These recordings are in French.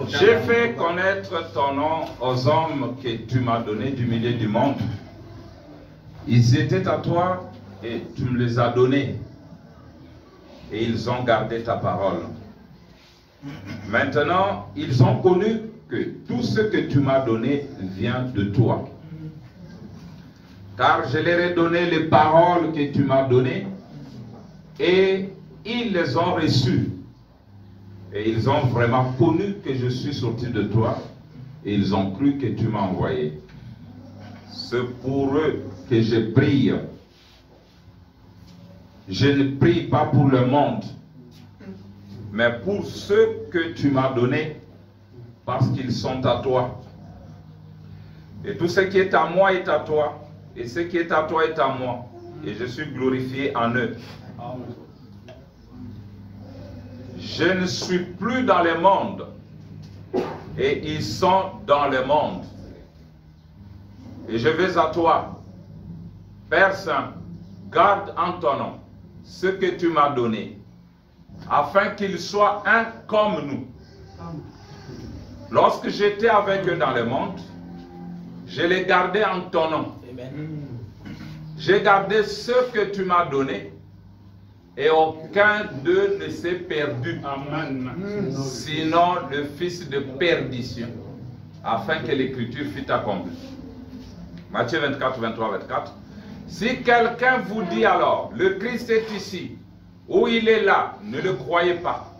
J'ai fait connaître ton nom aux hommes que tu m'as donnés du milieu du monde. Ils étaient à toi et tu me les as donnés. Et ils ont gardé ta parole. Maintenant, ils ont connu que tout ce que tu m'as donné vient de toi. Car je leur ai donné les paroles que tu m'as données et ils les ont reçues. Et ils ont vraiment connu que je suis sorti de toi et ils ont cru que tu m'as envoyé. C'est pour eux que je prie. Je ne prie pas pour le monde, mais pour ceux que tu m'as donnés, parce qu'ils sont à toi. Et tout ce qui est à moi est à toi, et ce qui est à toi est à moi, et je suis glorifié en eux. Je ne suis plus dans le monde, et ils sont dans le monde. Et je vais à toi, Père Saint, garde en ton nom ce que tu m'as donné, afin qu'ils soient un comme nous. Lorsque j'étais avec eux dans le monde, je les gardais en ton nom. J'ai gardé ce que tu m'as donné, et aucun d'eux ne s'est perdu. Amen. Sinon le fils de perdition, afin que l'écriture fût accomplie. Matthieu 24, 23, 24. Si quelqu'un vous dit alors, le Christ est ici, ou il est là, ne le croyez pas.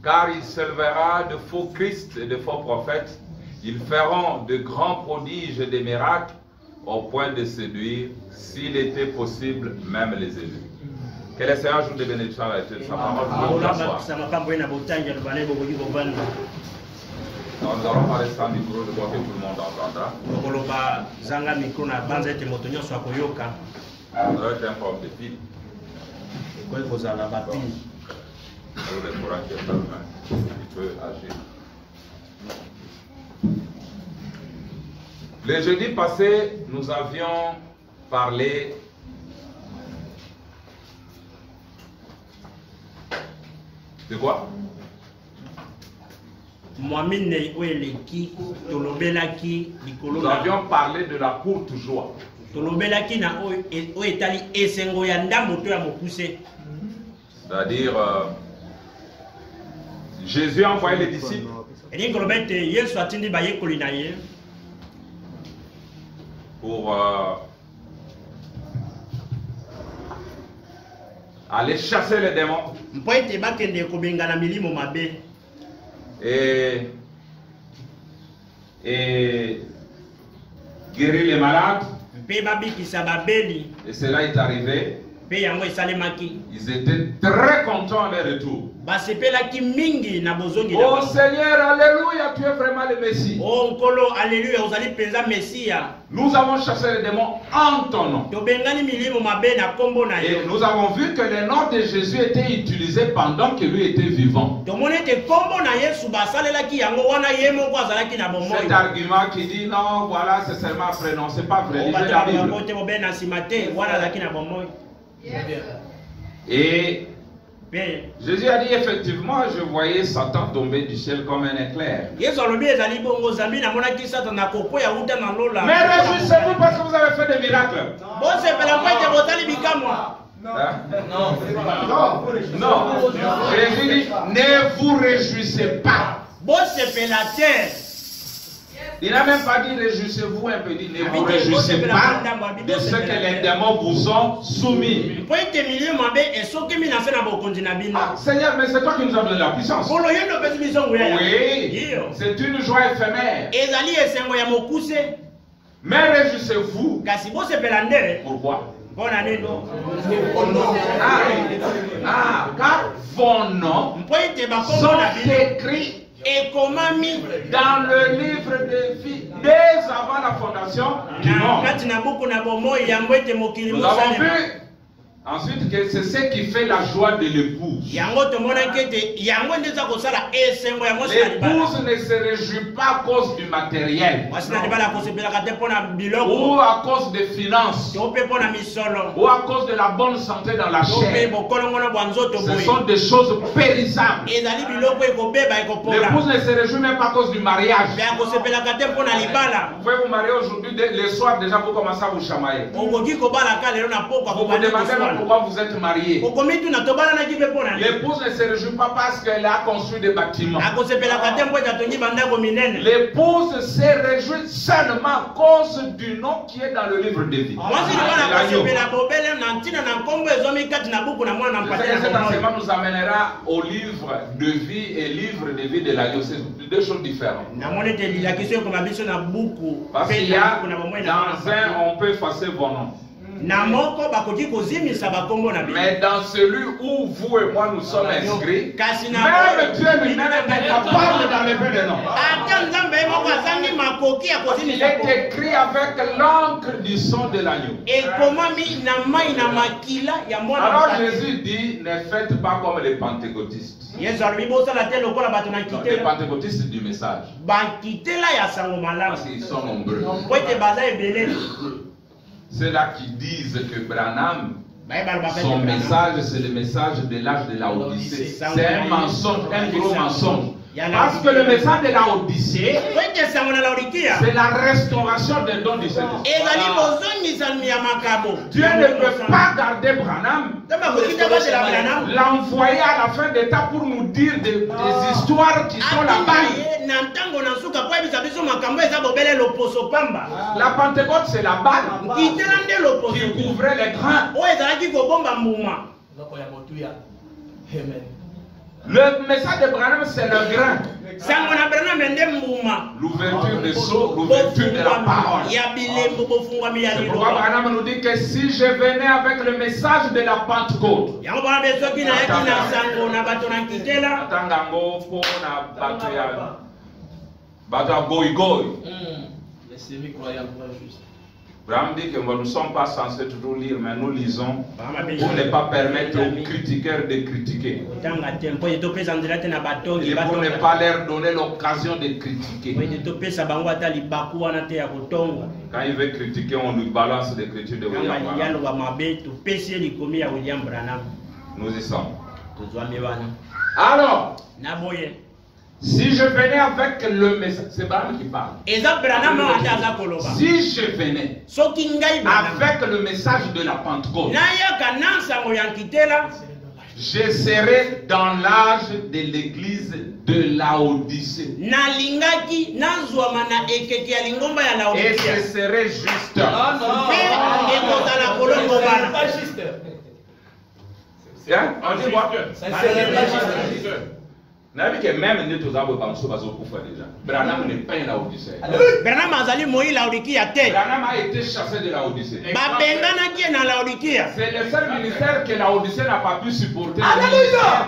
Car il s'élèvera de faux Christ et de faux prophètes. Ils feront de grands prodiges et des miracles, au point de séduire, s'il était possible, même les élus. Que le Seigneur joue des bénédictions à sa parole. Nous allons parler sans micro, de quoi que tout le monde entendra. Ça doit être un problème de pile. Le courant qui est dans la main, il peut agir. Le jeudi passé, nous avions parlé de quoi? Nous avions parlé de la courte joie. C'est-à-dire, Jésus a envoyé les disciples pour aller chasser les démons et guérir les malades. Et cela est arrivé. Ils étaient très contents à leur retour. Oh Seigneur, alléluia, tu es vraiment le Messie. Nous avons chassé les démons en ton nom. Et nous avons vu que le nom de Jésus était utilisé pendant que lui était vivant. Cet argument qui dit non, voilà, c'est seulement après, non, c'est pas vrai. Lisez la Bible. Et Jésus a dit effectivement, je voyais Satan tomber du ciel comme un éclair. Mais réjouissez-vous parce que vous avez fait des miracles. Non. Jésus dit, ne vous réjouissez pas. Il n'a même pas dit réjouissez-vous un peu, dit ne vous réjouissez pas de ce que les démons vous ont soumis. Ah, Seigneur, mais c'est toi qui nous as donné la puissance. Oui, c'est une joie éphémère. Mais réjouissez-vous. Pourquoi? Car vos noms sont écrits et comment mis dans le livre de vie dès avant la fondation du monde. Nous avons vu Ensuite, c'est ce qui fait la joie de l'épouse. L'épouse ne se réjouit pas à cause du matériel, ou à cause des finances, ou à cause de la bonne santé dans la chair. Ce sont des choses périssables. L'épouse ne se réjouit même pas à cause du mariage. Vous pouvez vous marier aujourd'hui, le soir déjà vous commencez à vous chamailler. Vous vous demandez pourquoi vous êtes marié. L'épouse ne se réjouit pas parce qu'elle a construit des bâtiments. L'épouse se réjouit seulement à cause du nom qui est dans le livre de vie. Cet enseignement nous amènera au livre de vie et livre de vie de l'agneau. C'est deux choses différentes. Parce qu'il y a dans un, on peut effacer vos noms. Mais dans celui où vous et moi nous sommes inscrits, même Dieu lui-même est incapable d'enlever les noms. Il est écrit avec l'encre du sang de l'agneau. Alors Jésus dit, ne faites pas comme les pentecôtistes. Les pentecôtistes du message. Parce qu'ils sont nombreux. Ceux-là qui disent que Branham, son message, c'est le message de l'âge de la Odyssée. C'est un mensonge, un gros mensonge. Parce que le message de la Odyssée, c'est la restauration des dons du Saint-Esprit. Dieu ne peut pas garder Branham, l'envoyer à la fin des temps pour nous dire des histoires qui sont la balle. La Pentecôte, c'est la balle qui couvrait les grains. Le message de Branham, c'est le grain. L'ouverture des seaux, l'ouverture de la parole. C'est pourquoi Branham nous dit que si je venais avec le message de la Pentecôte, les semi-croyants juste. Branham dit que nous ne sommes pas censés toujours lire, mais nous lisons pour ne pas permettre aux critiqueurs de critiquer. Et pour ne pas leur donner l'occasion de critiquer. Quand il veut critiquer, on lui balance l'écriture de William Branham. Nous y sommes. Alors, si je venais avec le message, c'est Branham qui parle. Si je venais avec le message de la Pentecôte, je serais dans l'âge de l'église de Laodicée. Et ce serait juste. On dit quoi? Même Branham n'est pas une Laodicée. Branham a été chassé de Laodicée. C'est le seul ministère que Laodicée n'a pas pu supporter.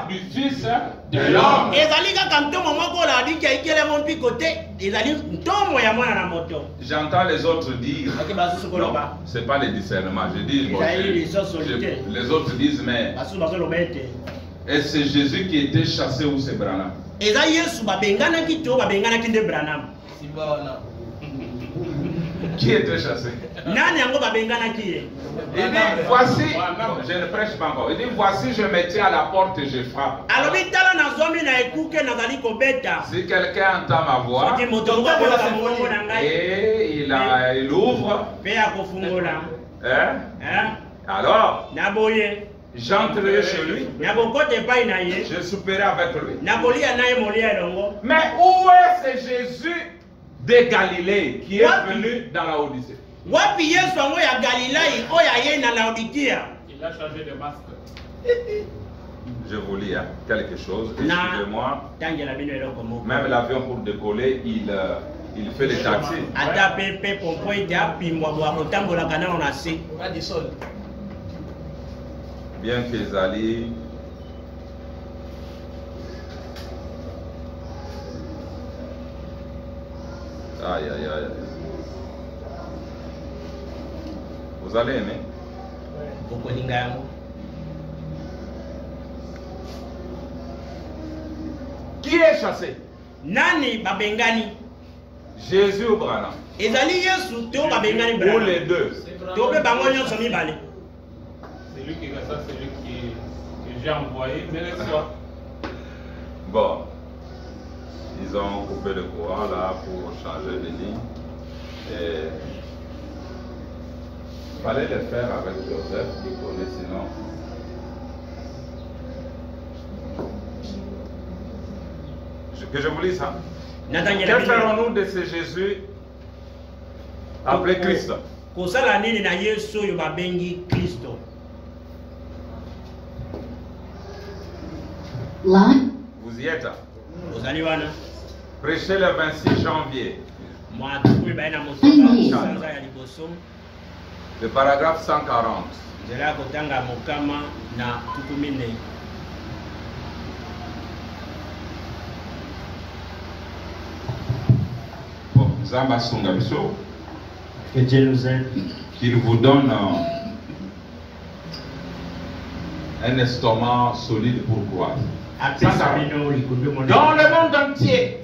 Du Fils de l'homme. J'entends les autres dire, non, c'est pas le discernement. Je dis, les autres disent, mais est-ce c'est Jésus qui était chassé ou c'est Branham? Qui était chassé? Il dit, voici, je ne prêche pas encore. Il dit, voici, je me tiens à la porte et je frappe. Si quelqu'un entend ma voix et il ouvre, alors j'entrerai chez lui, je souperai avec lui. Mais où est ce Jésus de Galilée qui est venu dans la Odyssée? Il a changé de masque. Je vous lis quelque chose. Excusez-moi. Même l'avion pour décoller, il fait les taxis. Bien qu'ils allaient. Aïe, aïe, aïe. Vous allez aimer. Qui est chassé? Nani babengani? Jésus ou Branham? Ezali Yesu teo babengani Ou Branham. les deux? Teo be bango nyonso mibale. C'est lui qui fait ça, c'est lui que j'ai envoyé, mais le soir. Bon. Ils ont coupé le courant là pour changer de ligne. Et il fallait le faire avec Joseph qui connaît sinon. Que je vous lis ça. Que ferons-nous de ce Jésus appelé Christ? Kosala nini na Yesu oyo babengi Kristo? Vous y êtes? Ozali wana? Prêchez le 26 janvier. Mwatukui baina mosanza ya liboso. Le paragraphe 140. Nzela kotanga mokama na tukumine. Bon, Zamba Sungabiso. Que Dieu nous aide. Qu'il vous donne un estomac solide pour croire. Dans le monde entier.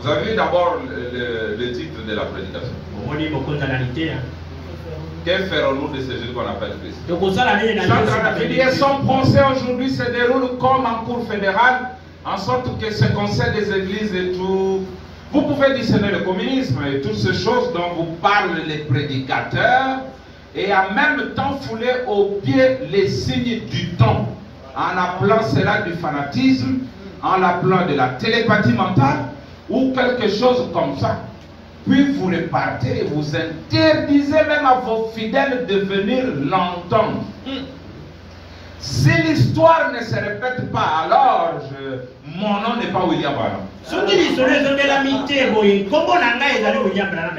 Vous avez vu d'abord le titre de la prédication. Que ferons-nous de ce Jésus qu'on appelle Christ? Son procès aujourd'hui se déroule comme en cour fédérale, en sorte que ce conseil des églises et tout. Vous pouvez discerner le communisme et toutes ces choses dont vous parlent les prédicateurs et en même temps fouler aux pieds les signes du temps en appelant cela du fanatisme, en l'appelant de la télépathie mentale ou quelque chose comme ça. Puis vous repartez et vous interdisez même à vos fidèles de venir l'entendre. Si l'histoire ne se répète pas, alors mon nom n'est pas William Branham.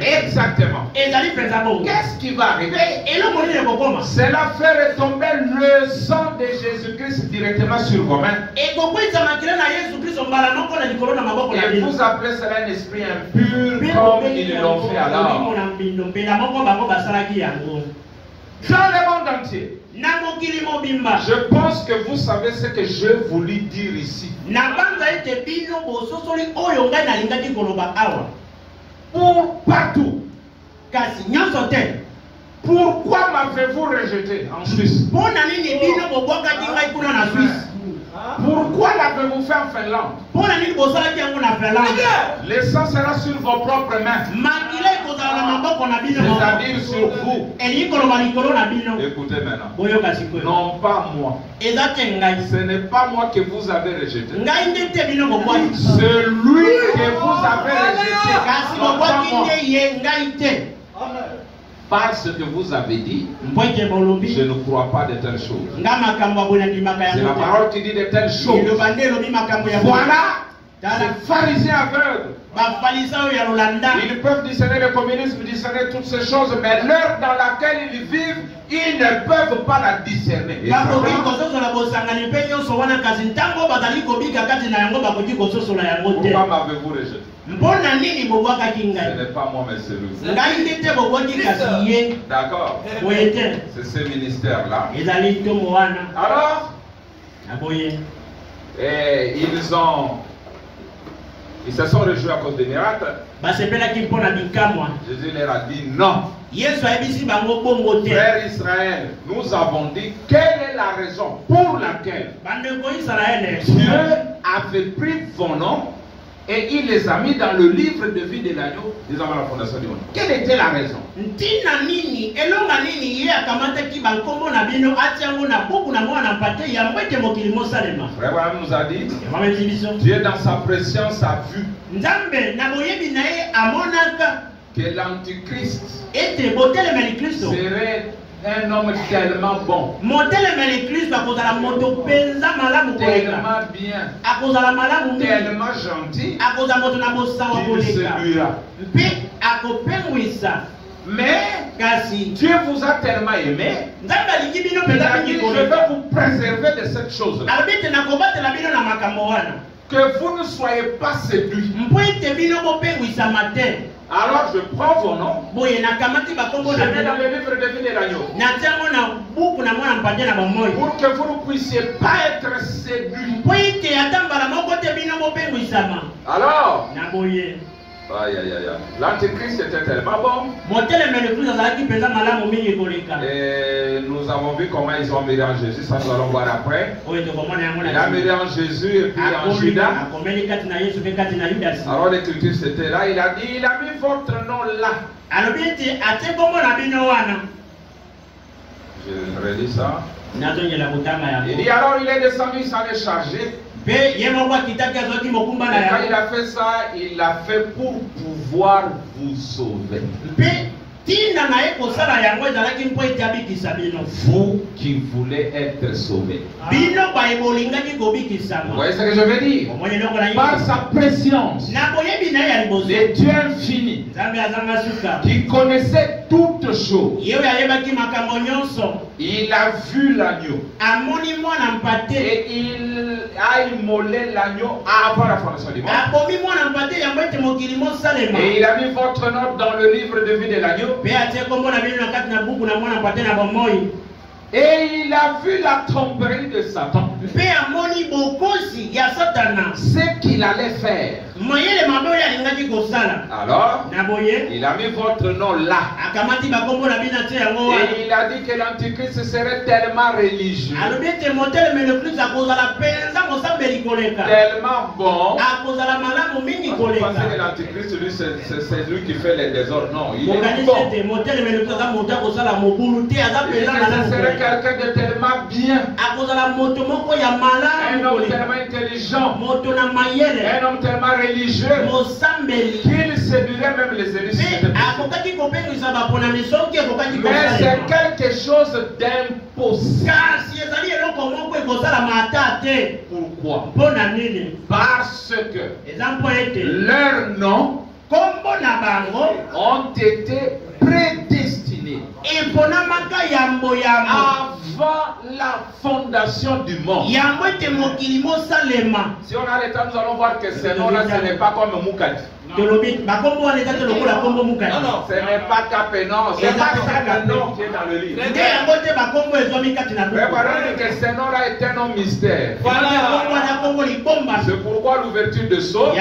Exactement. Qu'est-ce qui va arriver? Cela fait retomber le sang de Jésus-Christ directement sur vos mains. Et vous appelez cela un esprit impur comme ils l'ont fait alors. Dans le monde entier. Je pense que vous savez ce que je voulais dire ici. Pour partout. Pourquoi m'avez-vous rejeté en Suisse? Pourquoi l'avez-vous fait en Finlande? Le sang sera sur vos propres mains. C'est-à-dire sur vous. Écoutez maintenant. Non pas moi. Ce n'est pas moi que vous avez rejeté. C'est lui que vous avez rejeté. Par ce que vous avez dit, je ne crois pas de telles choses. C'est la parole qui dit de telles choses. Voilà, ces pharisiens aveugles. Ils peuvent discerner le communisme, discerner toutes ces choses, mais l'heure dans laquelle ils vivent, ils ne peuvent pas la discerner. Pourquoi m'avez-vous rejeté? Ce n'est pas moi, mais c'est lui. D'accord. C'est ce ministère-là. Alors, ils se sont réjouis à cause des miracles. Jésus leur a dit non. Frère Israël, nous avons dit quelle est la raison pour laquelle Dieu avait pris vos noms et il les a mis dans le livre de vie de l'agneau des hommes à la fondation du monde. Quelle était la raison? Frère Branham nous a dit, Dieu dans sa préscience a vu que l'Antichrist serait un homme tellement bon, tellement bien, tellement gentil, qu'il séduira. Mais Dieu vous a tellement aimé, je vais vous préserver de cette chose-là, que vous ne soyez pas séduits. Alors je prends vos noms, je mets dans le livre de vie de l'agneau. Pour que vous ne puissiez pas être séduits. Alors, aïe, aïe, aïe. L'antéchrist était tellement bon. Et nous avons vu comment ils ont mélangé Jésus, ça nous allons voir après. Il a mélangé Jésus et puis en Judas. Alors l'écriture c'était là, il a dit, il a mis votre nom là. Je relis ça. Il dit alors il est descendu, il s'en est chargé. Et quand il a fait ça, il l'a fait pour pouvoir vous sauver. Vous qui voulez être sauvés. Vous voyez ce que je veux dire? Par sa préscience, le Dieu infini, qui connaissait toutes choses, il a vu l'agneau. Et il a immolé l'agneau avant la fondation du monde. Et il a mis votre nom dans le livre de vie de l'agneau. Et il a vu la tromperie de Satan. Ce qu'il allait faire. Alors, il a mis votre nom là. Et il a dit que l'antichrist serait tellement religieux, tellement bon. Parce que l'antichrist, lui, c'est lui qui fait les désordres. Non, il est bon. Ce serait quelqu'un de tellement bien. Un homme tellement intelligent. Un homme tellement religieux qu'il séduirait même les élites. Mais c'est quelque chose d'impossible. Pourquoi? Parce que leurs noms ont été prédestinés avant la fondation du monde. Si on a le temps, nous allons voir que ce nom-là, ce n'est pas comme Moukadi. Non, ce n'est pas Capénon, c'est pas ça le nom qui est dans le livre. Préparez que ce nom-là est un nom mystère. C'est pourquoi l'ouverture de Sceaux, on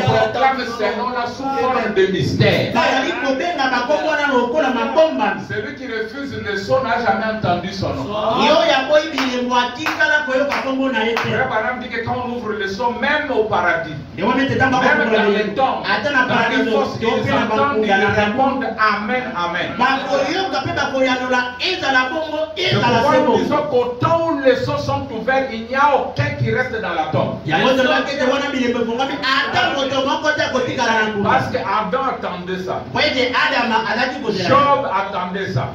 proclame ce nom-là sous forme de mystère. Celui qui refuse le Sceaux n'a jamais entendu son nom. Préparez dit que quand on ouvre le Sceau, même au paradis, même dans les tombes, dans les fosses, ils entendent, ils répondent Amen, Amen. C'est pourquoi nous disons qu'autant où les sceaux sont ouverts, il n'y a aucun qui reste dans la tombe. Parce que Adam attendait ça. Job attendait ça.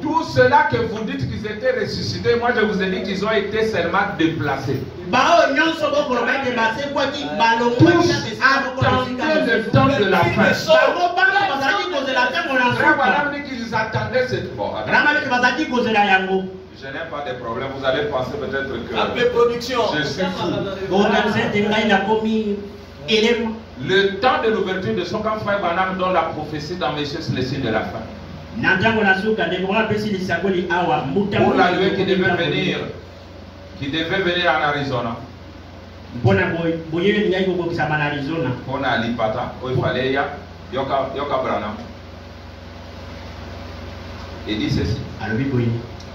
Tout cela que vous dites qu'ils étaient ressuscités, moi je vous ai dit qu'ils ont été seulement déplacés. Tous attendaient le temps de la fin. Frère dit qu'ils attendaient cette fois. Je n'ai pas de problème. Vous allez penser peut-être que je suis fou. Le temps de l'ouverture de son camp, frère Branham donne la prophétie dans Messieurs les signes de la fin. Pour la nuée qui devait venir en Arizona. Pour Alipata, Yoka Branham. Il dit ceci.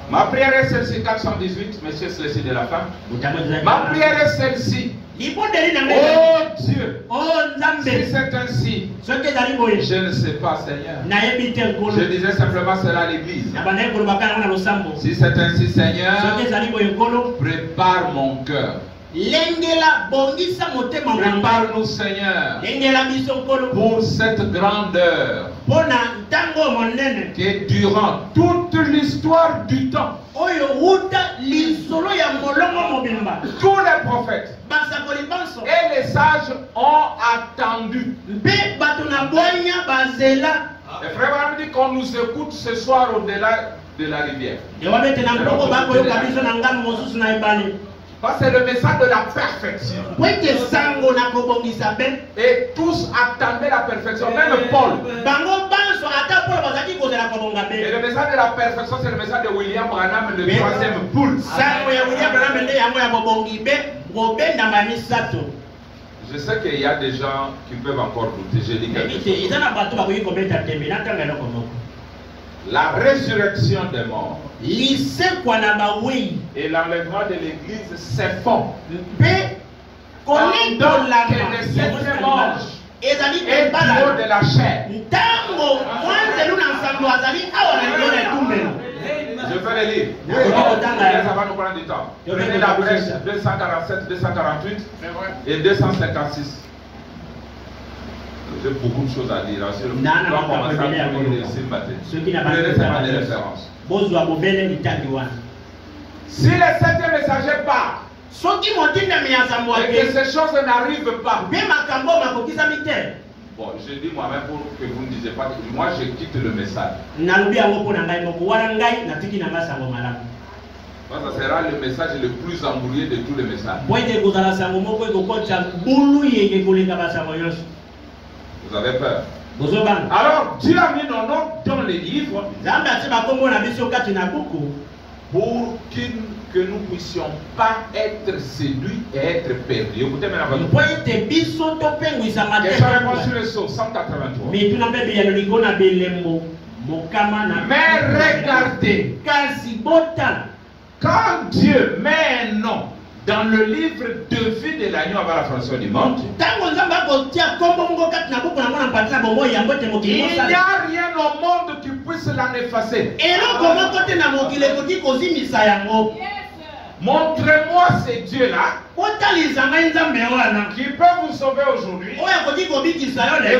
Ma prière est celle-ci, 418, Messieurs les signes de la fin. Ma prière est celle-ci. Oh Dieu, si c'est ainsi, je ne sais pas, Seigneur. Je disais simplement cela à l'église. Si c'est ainsi, Seigneur, prépare mon cœur. Prépare-nous, Seigneur, pour cette grandeur que durant toute l'histoire du temps, tous les prophètes et les sages ont attendu. Et frère, dit qu'on nous écoute ce soir au-delà de la rivière. Parce que c'est le message de la perfection. Et tous attendaient la perfection. Même Paul. Et le message de la perfection, c'est le message de William Branham, le troisième poule. Je sais qu'il y a des gens qui peuvent encore douter. J'ai dit quelque chose. La résurrection des morts et l'enlèvement de l'église, c'est faux. Pendant que les septième ange est du haut de la chair. Je vais le lire. Ça va nous prendre du temps. Prenez la brèche 247, 248 et 256. J'ai beaucoup de choses à dire. Si le septième messager part et que ces choses n'arrivent pas, bon, je dis moi-même pour que vous ne disiez pas que moi je quitte le message. Ça sera le message le plus embrouillé de tous les messages. Vous avez peur? Alors Dieu a mis nos noms dans les livres pour que nous ne puissions pas être séduits et être perdus. Écoutez maintenant. Question réponse sur le saut 183. Mais regardez, quand Dieu met un nom dans le livre de vie de l'agneau avant la fondation du monde, il n'y a rien au monde qui puisse l'en effacer. Montrez-moi ces dieux-là qui peuvent vous sauver aujourd'hui et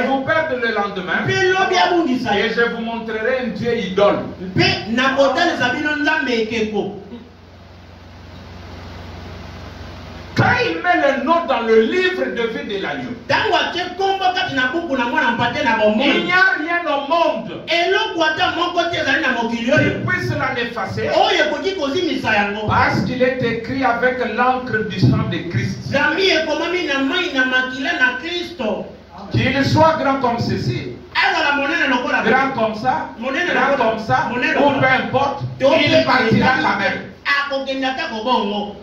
vous perdre le lendemain. Et je vous montrerai un Dieu idole. Quand il met le nom dans le livre de vie de l'agneau, il n'y a rien au monde qui puisse l'en effacer, parce qu'il est écrit avec l'encre du sang de Christ. Qu'il soit grand comme ceci, grand comme ça, grand comme ça, ou peu importe, il partira quand même.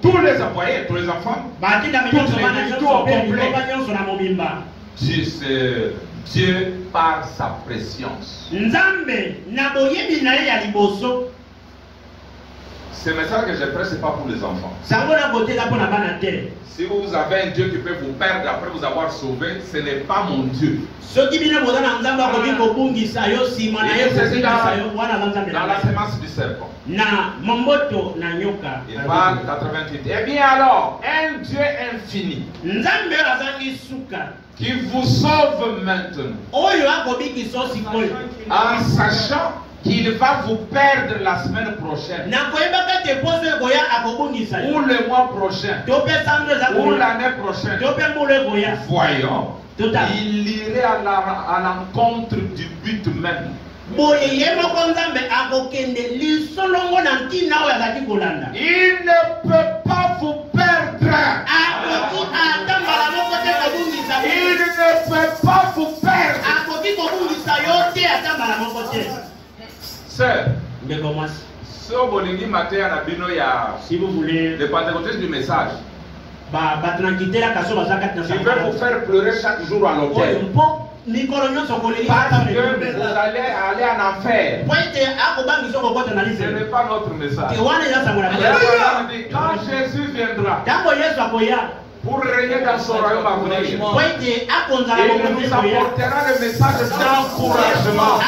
Tous les employés, tous les enfants, tout au complet. Dieu par sa préscience. Ce message que je prêche, ce n'est pas pour les enfants. Si vous avez un Dieu qui peut vous perdre après vous avoir sauvé, ce n'est pas mon Dieu. Dans la semence du serpent. Il va 88. Eh bien alors, un Dieu infini qui vous sauve maintenant, en sachant qu'il va vous perdre la semaine prochaine, ou le mois prochain, ou l'année prochaine. Voyons, il irait à l'encontre du but même. Il ne peut pas vous perdre. Il ne peut pas vous perdre. Sœur, si vous voulez, le pentecôtiste du message, il veut vous faire pleurer chaque jour à l'hôtel. Parce que vous allez aller en enfer. Ce n'est pas notre message. Quand Jésus viendra pour régner dans son royaume à venir, il nous apportera le message d'encouragement.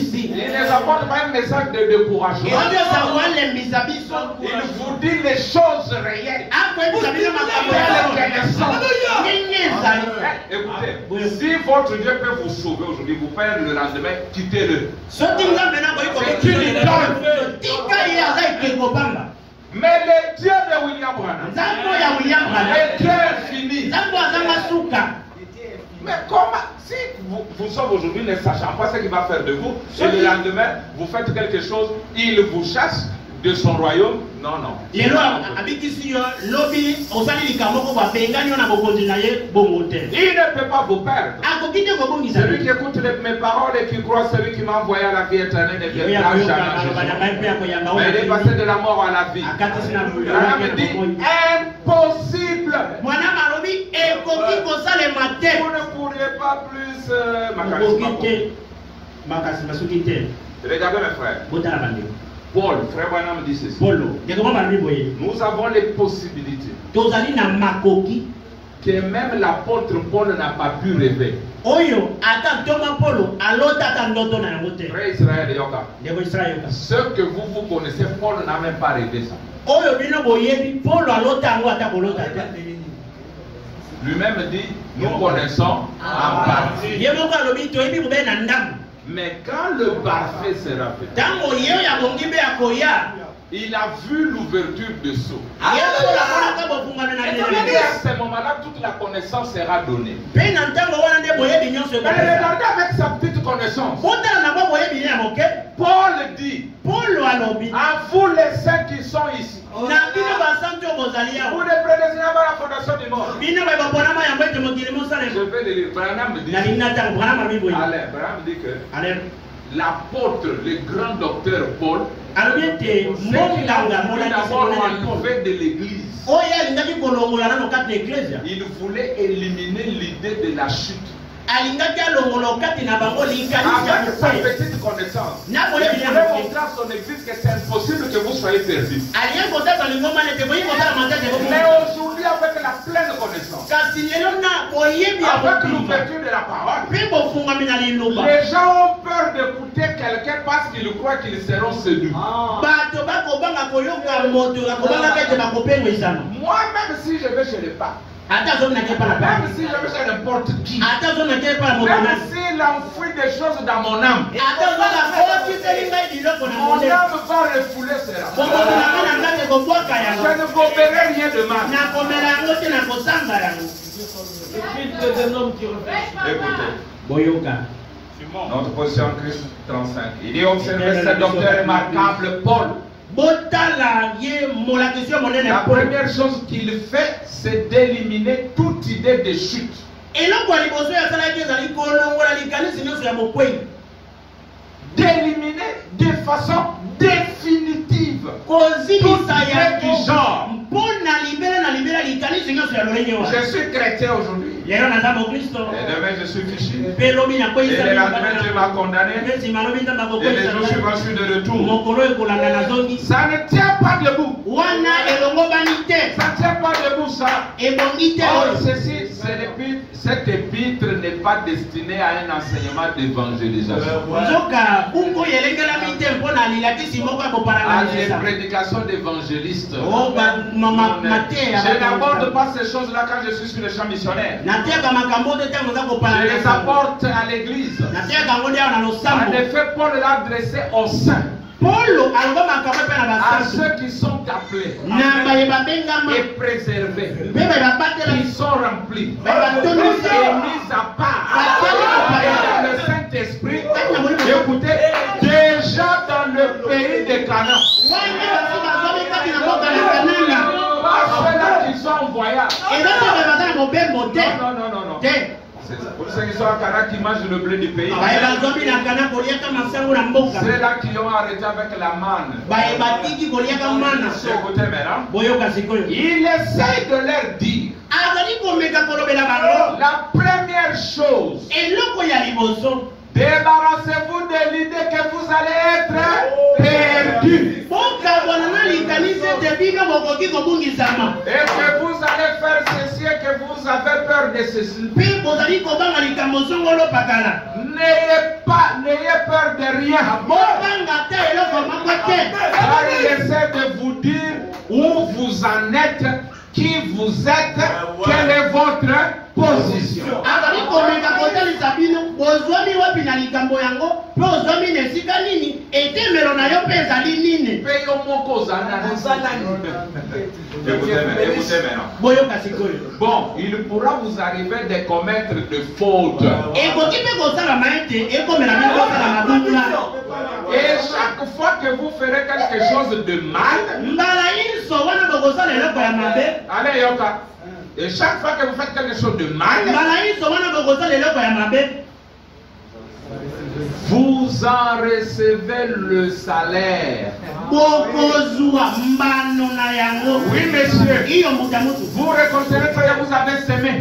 Il ne apporte pas un message de découragement. Il vous dit les choses réelles. Écoutez, si votre Dieu peut vous sauver aujourd'hui, vous perdre le lendemain, quittez-le. C'est une idole. Mais le Dieu de William Branham, le Dieu infini. Mais comment, si vous sauvez aujourd'hui ne sachant pas ce qu'il va faire de vous, et le lendemain vous faites quelque chose, il vous chasse, de son royaume. Non, non. Il ne peut pas vous perdre. Celui qui écoute mes paroles et qui croit celui qui m'a envoyé à la vie éternelle ne viendra jamais. Mais il est passé de la mort à la vie. Abraham dit impossible. Vous ne pourriez pas plus. Regardez mes frères. Paul, frère Branham dit ceci. Nous avons les possibilités que même l'apôtre Paul n'a pas pu rêver. Frère Israël, ce que vous connaissez, Paul n'a même pas rêvé ça. Lui-même dit, nous connaissons en partie. Mais quand le parfait sera fait, il a vu l'ouverture de sceaux. Et à ce moment-là, toute la connaissance sera donnée. Mais regardez avec sa petite connaissance. Paul dit, à vous les saints qui sont ici, vous ne prédestinez pas la fondation du monde. Je vais le lire. Branham dit, Branham dit que l'apôtre, le grand docteur Paul, d'abord enlevé de l'église. Il voulait éliminer l'idée de la chute. Avec sa petite connaissance, il voulait montrer à son église que c'est impossible que vous soyez perdus. Mais aujourd'hui, avec la pleine connaissance, avec l'ouverture de la parole, les gens ont peur d'écouter quelqu'un parce qu'ils croient qu'ils seront séduits. Moi-même, si je vais chez les papes, même si je vais chez n'importe qui, même s'il enfouit des choses dans mon âme, mon âme va refouler cela. Je ne commettrai rien de mal. Écoutez, notre position en Christ 35. Il dit observez ce docteur remarquable Paul. La première chose qu'il fait, c'est d'éliminer toute idée de chute. D'éliminer de façon définitive toute idée du genre. Je suis chrétien aujourd'hui. Et demain je suis fichu. Et le lendemain Dieu m'a condamné. Et les jours suivants je suis de retour. Ça ne tient pas debout. Ça ne tient pas debout ça. Oh, ceci, cette épître n'est pas destinée à un enseignement d'évangélisation. À des prédications d'évangélistes. Je n'aborde pas ces choses-là quand je suis sur le champ missionnaire. Je les apporte à l'église. En effet, Paul l'a adressé aux saints. À ceux qui sont appelés et préservés, qui sont remplis et mis à part par le Saint-Esprit. Écoutez, déjà dans le pays de Canaan, pas ceux-là qui sont en voyage. Non. Pour ceux qui sont à Canaan qui mangent le blé du pays, ceux-là qui ont arrêté avec la manne. Écoutez maintenant, il essaie de leur dire la première chose. Débarrassez-vous de l'idée que vous allez être perdus. Et que vous allez faire ceci et que vous avez peur de ceci. N'ayez peur de rien. Car il essaie de vous dire où vous en êtes, qui vous êtes, quelle est votre position. Écoutez maintenant. Bon, il pourra vous arriver de commettre de fautes. Et chaque fois que vous ferez quelque chose de mal, allez, Yoka. Et chaque fois que vous faites quelque chose de mal, vous en recevez le salaire. Oui, monsieur. Vous récolterez ce que vous avez semé.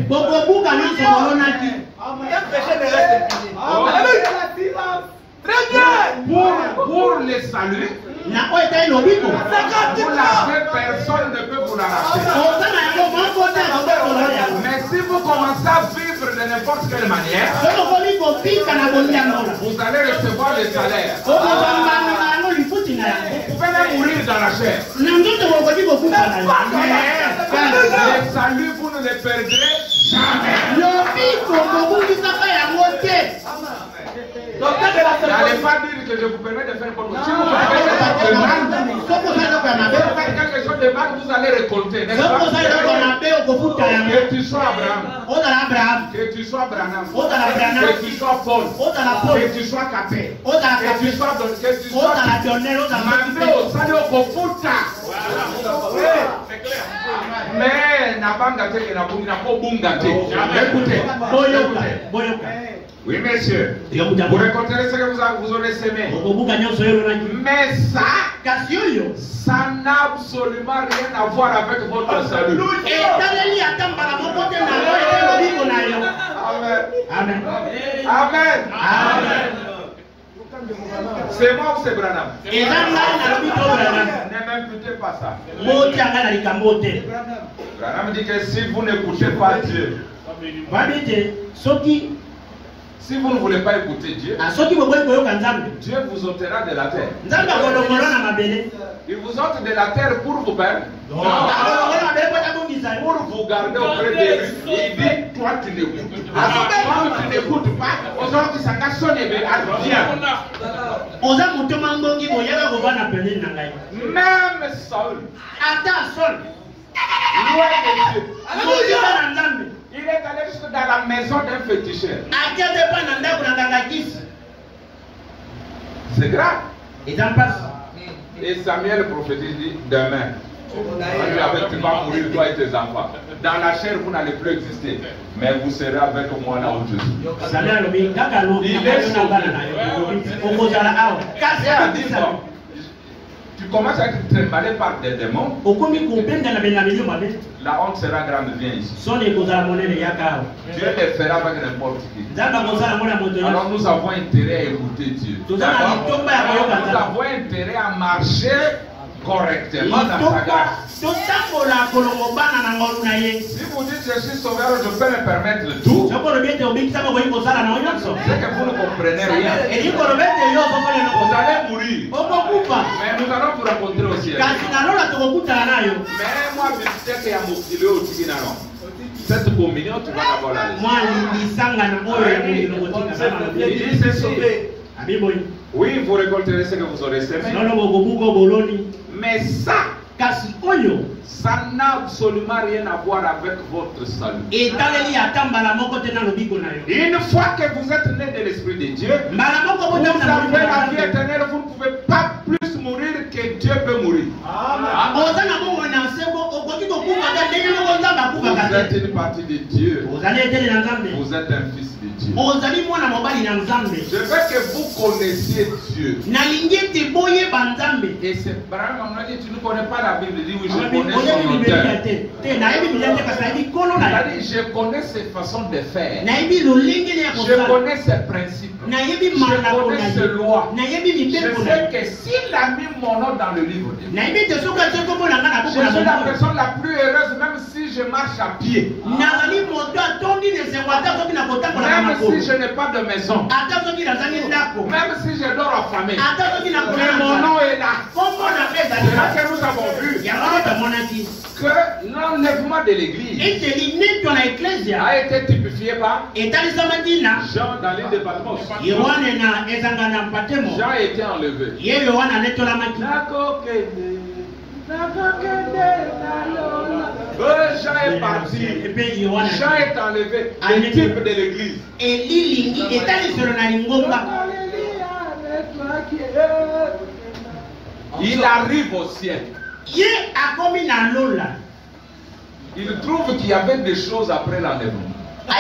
Très bien. Pour les saluer, personne ne peut vous l'arracher. Mais si vous commencez à vivre de n'importe quelle manière, vous allez recevoir le salaire. Vous pouvez même mourir dans la chair. Mais le salut, vous ne le perdrez jamais. N'allez pas dire que je vous permets de faire beaucoup de choses. Si vous faites quelque chose de mal, vous allez récolter, n'est-ce pas? Que tu sois Abraham, que tu sois Branham, que tu sois Paul, que tu sois Capé, que tu sois Mandé au salaire au Kofuta. Mais n'a pas gâté, n'a pas gâté. Écoutez. Oui, monsieur. Vous récolterez ce que vous aurez semé. Mais ça n'a absolument rien à voir avec votre salut. Amen. Amen. Amen. C'est moi ou c'est Branham? Ne m'imputez pas ça. Branham dit que si vous n'écoutez pas Dieu, si vous ne voulez pas écouter Dieu, Dieu vous ôtera de la terre. Il vous ôte de la terre pour vous perdre. Pour vous garder auprès de lui. Il dit, toi tu n'écoutes pas. Toi tu n'écoutes pas. Aujourd'hui ça casse son éveil. Même Saul. Il est allé jusque dans la maison d'un féticheur. C'est grave. Et Samuel prophétise dit demain. Tu vas mourir toi et tes enfants. Dans la chair vous n'allez plus exister. Mais vous serez avec moi là où je suis. Il est sauvé. Tu commences à être trimballé par des démons. La honte sera grande, viens ici. Dieu le fera avec n'importe qui. Alors nous avons intérêt à écouter Dieu. Nous avons intérêt à marcher correctement dans sa grâce. Si vous dites je suis sauveur, je peux me permettre tout, c'est que vous ne comprenez rien. Vous allez mourir. Mais nous allons vous rencontrer au ciel. Mais moi, je sais qu'il y a mon kilo au Tiginano. Cette communion, tu vas d'abord la laisser. Il s'est sauvé. Oui, vous récolterez ce que vous aurez semé. Mais ça n'a absolument rien à voir avec votre salut. Une fois que vous êtes né de l'Esprit de Dieu, vous avez la vie éternelle, vous ne pouvez pas plus mourir que Dieu peut mourir. Vous êtes une partie de Dieu. Vous êtes un fils de Dieu. Je veux que vous connaissiez Dieu. Et c'est Branham m'a dit, tu ne connais pas la Bible. Il dit, oui, je connais son auteur. Je connais ses façons de faire. Je connais ses principes. Je connais ses lois. Je sais que s'il a mis mon nom dans le livre de Dieu, je suis la personne la plus heureuse même si je marche à pied. Même si je n'ai pas de maison. Même si je dors affamé. Mais mon nom est là. C'est là que nous avons vu que l'enlèvement de l'église a été typifié par Jean dans l'île de Patmos. Jean a été enlevé. Jean est parti. Jean est enlevé. Le type de l'église. qui est. Il arrive au ciel. Il trouve qu'il y avait des choses après l'enlèvement. Il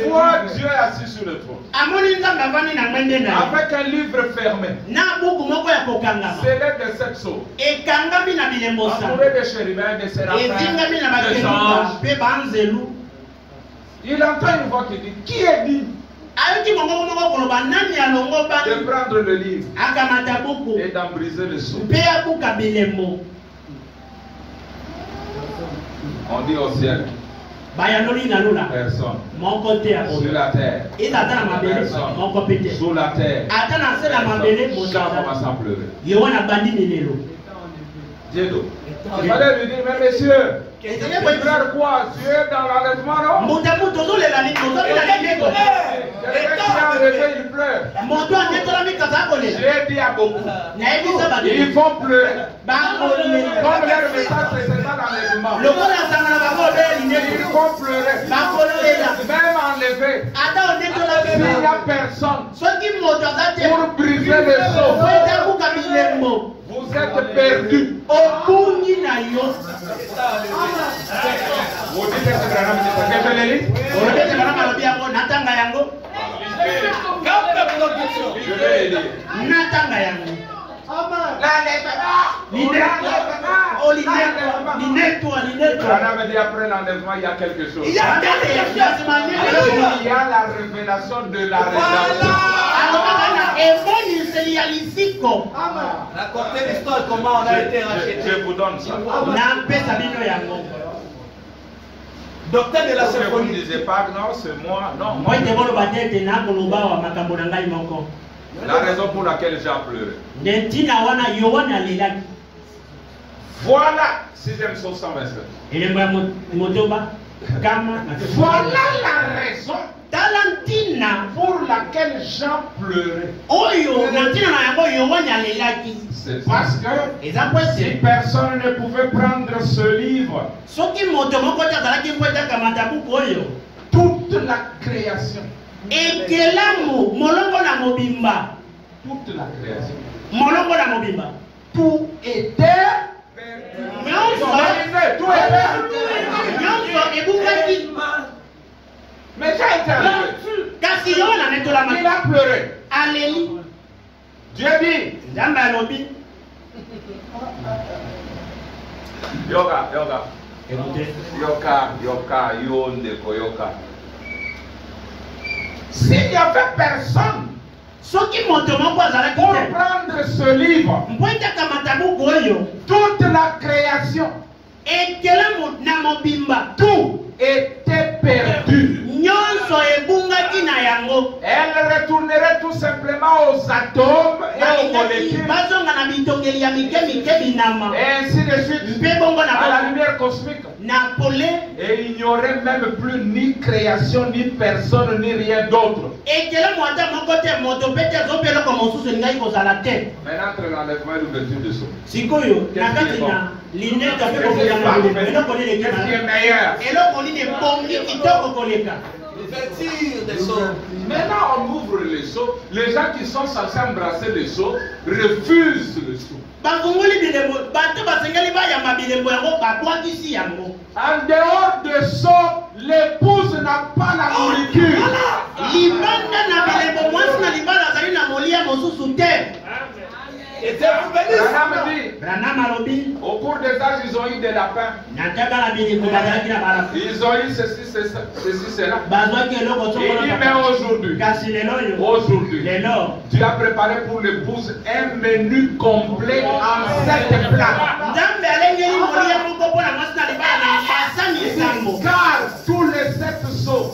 voit Dieu assis sur le trône. Avec un livre fermé. Scellé de 7 sceaux. Entouré de chérubins, de séraphins, de anges. Il entend une voix qui dit, qui est digne de prendre le livre et d'en briser le sceau? On dit au ciel, personne. Sur la terre, personne. Sous la terre, personne. Jean commence à pleurer. Dieu, il fallait lui dire, mais messieurs, frère quoi? Tu es dans l'enlèvement, non? Quelqu'un qui a enlevé, il pleure. J'ai dit à beaucoup, ils vont pleurer. Comme leur message précédent l'enlèvement. Ils vont pleurer. Même enlevé. S'il n'y a personne pour briser les choses, vous êtes perdus. Vous dites que c'est Branham qui fait que je l'ai lu. Je vais le lire. Branham dit après l'enlèvement, il y a quelque chose. Il y a la révélation de la rédemption. Racontez l'histoire comment on a été racheté. Je vous donne ça. Docteur de la Vous ne symphonie. disiez pas non, c'est moi. Non, moi. La raison pour laquelle j'ai pleuré. Voilà, 6e psaume 127. Voilà la raison pour laquelle Jean pleurait. C'est parce que si personne ne pouvait prendre ce livre, toute la création, toute la création, tout était tout était. Mais j'ai été arrivé. Il a pleuré. Dieu dit. Yoga. S'il n'y avait personne pour prendre ce livre, toute la création, tout était perdu. Elle retournerait tout simplement aux atomes et aux molécules. Et ainsi de suite, à la lumière cosmique. Et il n'y aurait même plus ni création, ni personne, ni rien d'autre. Maintenant, entre l'enlèvement et l'ouverture de sceau. Qu'est-ce qui est meilleur? Maintenant, on ouvre les seaux. Les gens qui sont censés embrasser les seaux refusent le seau. En dehors de ça, l'épouse n'a pas la nourriture. Au cours des âges, ils ont eu des lapins. Ils ont eu ceci, cela. Et il dit, mais aujourd'hui, tu as préparé pour l'épouse un menu complet en 7 plats. Car tous les 7 seaux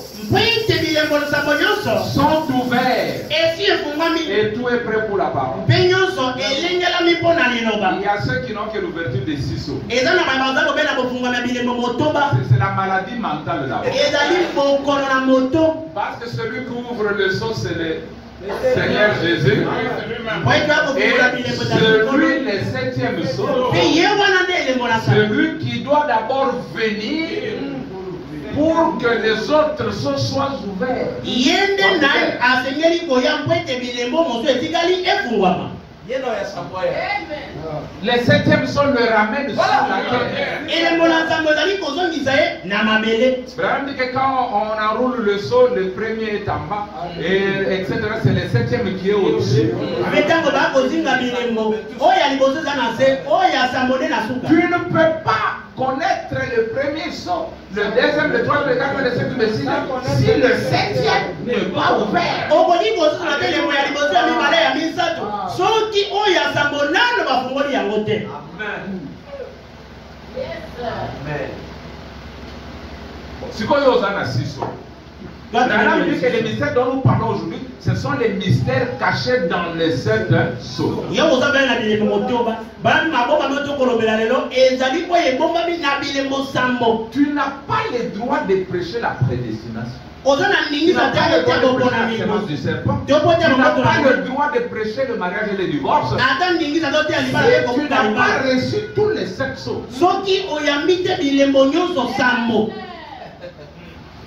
sont ouverts et tout est prêt pour la parole. Il y a ceux qui n'ont que l'ouverture des 6 seaux. C'est la maladie mentale d'abord. Parce que celui qui ouvre le seau, c'est le Seigneur Jésus. Et celui, le 7e seau, celui qui doit d'abord venir pour que les autres soient ouverts. Les septièmes sont le ramène sur la terre. Brahim dit que quand on enroule le seau, le premier est en bas, etc. C'est le septième qui est au-dessus. Tu ne peux pas connaître le premier saut, le deuxième, le troisième, le quatrième, le cinquième, le sixième, si le septième n'est pas ouvert. C'est quoi les dit que les mystères dont nous parlons aujourd'hui, ce sont les mystères cachés dans les sept sceaux. Tu n'as pas le droit de prêcher la prédestination. Tu n'as pas le droit de prêcher la sémence du serpent. Tu n'as pas le droit de prêcher le mariage et le divorce. Tu n'as pas reçu tous les sept sceaux.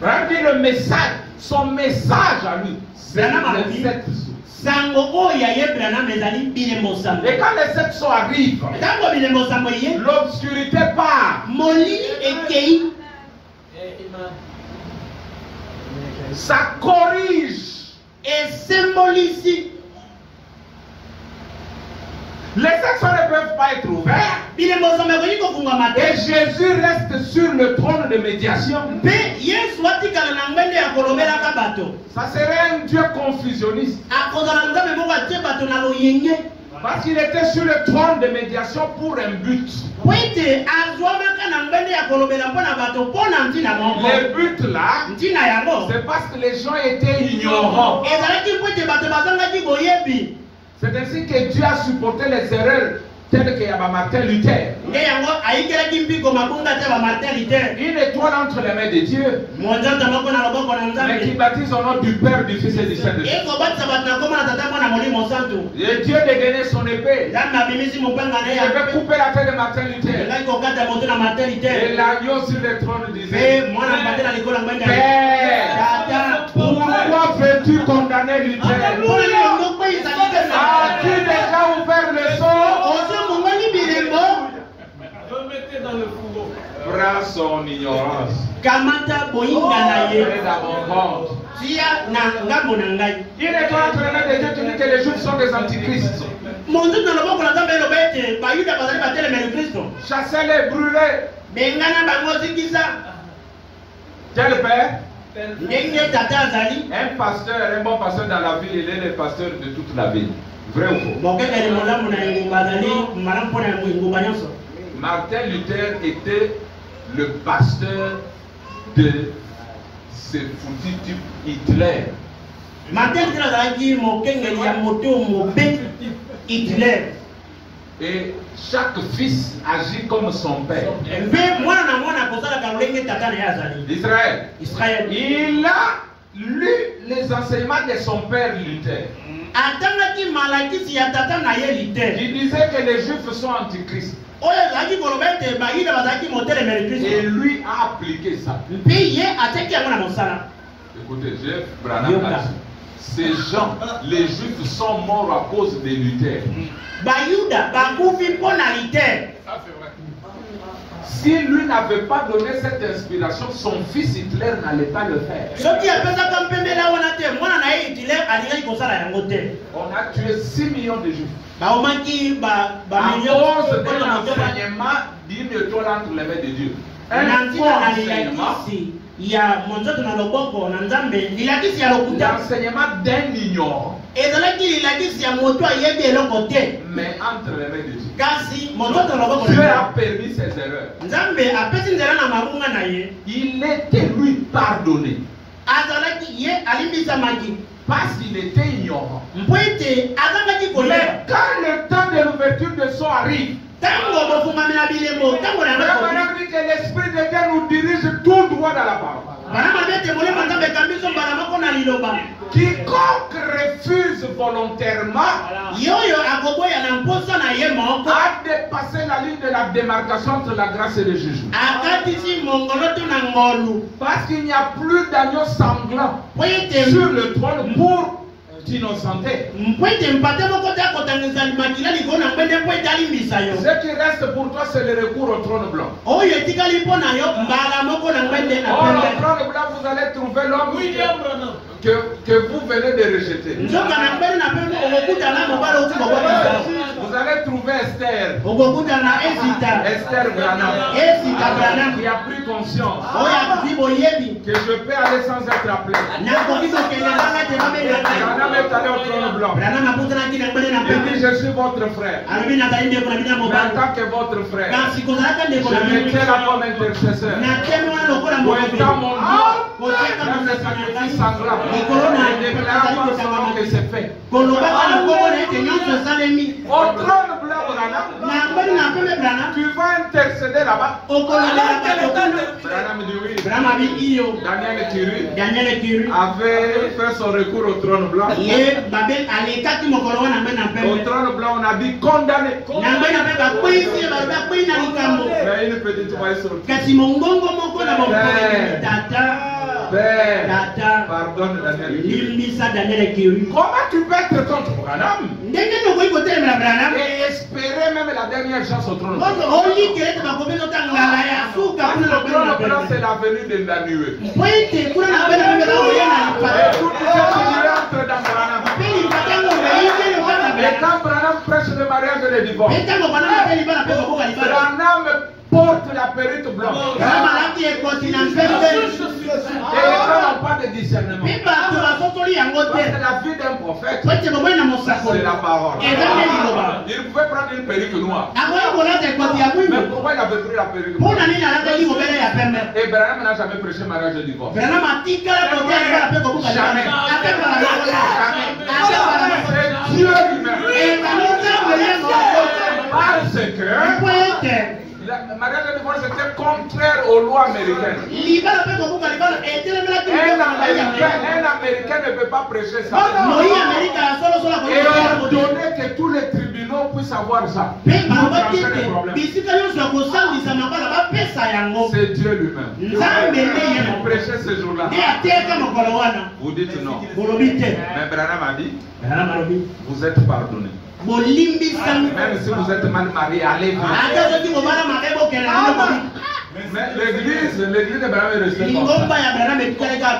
Regardez le message, son message à lui, c'est les sept sceaux. Et quand les sept sceaux arrivent, l'obscurité part. Ça corrige et symbolise. Les sept sceaux ne peuvent pas être ouverts. Et Jésus reste sur le trône de médiation. Ça serait un Dieu confusionniste. Parce qu'il était sur le trône de médiation pour un but. Le but là, c'est parce que les gens étaient ignorants. C'est ainsi que Dieu a supporté les erreurs telles qu'il y a Martin Luther. Une étoile entre les mains de Dieu, mais qui baptise au nom du Père, du Fils et du Saint-Esprit. Et Dieu dégainé son épée. Je vais couper la tête de Martin Luther. Et l'agneau sur le trône disait: Père, pourquoi veux-tu condamner Luther? As-tu déjà ouvert le sceau? Remettez dans le fourreau. Prends son ignorance. Kamata boinga na ye. Tia na ngambo na ngai. Il est toi entre les mains de Dieu, tu dis que les Juifs sont des antichrists. Mon Dieu, dans le monde, on a le bête, Bayuda bazali batele mais le Christ. Chassez-les, brûlez. Bengana bango zikisa. Tel père. Un pasteur, un bon pasteur dans la ville, il est le pasteur de toute la ville. Vrai ou faux? Martin Luther était le pasteur de ce foutu type Hitler. Martin Hitler. Et chaque fils agit comme son père. Israël. Il a lu les enseignements de son père Luther. Il disait que les Juifs sont antichrists. Et lui a appliqué ça. Écoutez, Jeff Branham, ces gens, les Juifs sont morts à cause de Luther. Si lui n'avait pas donné cette inspiration, son fils Hitler n'allait pas le faire. On a tué 6 millions de Juifs. À cause de l'enseignement d'une étoile entre les mains de Dieu. Un faux enseignement. L'enseignement d'un ignorant. Mais entre les mains de Dieu. Dieu a permis ses erreurs. Il était lui pardonné. Parce qu'il était ignorant. Mais quand le temps de l'ouverture de sceau arrive, que l'Esprit de Dieu nous dirige tout droit dans la parole. Quiconque refuse volontairement a dépassé la ligne de la démarcation entre la grâce et le jugement. Parce qu'il n'y a plus d'agneau sanglant sur le trône pour t'innocenter. Ce qui reste pour toi, c'est le recours au trône blanc. Au trône blanc, vous allez trouver l'homme que vous venez de rejeter. Vous allez trouver Esther. Esther Branham. Qui a pris conscience que je peux aller sans être appelé. Branham est allé au trône blanc. Il dit, je suis votre frère. Mais en tant que votre frère, je me tiens là comme intercesseur. Pointant mon doigt dans le sacrifice sanglant. Et déclarant par son nom que c'est fait. Au trône blanc, Branham, tu vas intercéder là-bas. Branham dit oui. Daniel Kiri avait fait son recours au trône blanc. Au trône blanc, on a dit condamné. Mais une petite voix est sortie. Père, pardonne Daniel Kiri. Comment tu peux être contre Branham et espérer même la dernière chance au trône blanc? Le trône blanc, c'est la venue de Daniel. Et tout ce qui rentre dans Branham. Et quand Branham prêche le mariage et le divorce, Branham porte la perruque blanche. Et les gens n'ont pas de discernement. C'est la vie d'un prophète. C'est la parole. Il pouvait prendre une perruque noire. Mais pourquoi il avait pris la perruque blanche? Et Branham n'a jamais prêché mariage et divorce. Jamais. C'est Dieu lui-même. Parce que le mariage de divorce était contraire aux lois américaines. Un Américain ne peut pas prêcher ça. Et ordonner que tous les tribunaux puissent avoir ça. C'est Dieu lui-même. Vous prêchez ce jour-là. Vous dites non. Mais Branham a dit, vous êtes pardonné. Même si vous êtes mal marié, allez vite. Mais l'église de Branham est restée comme ça.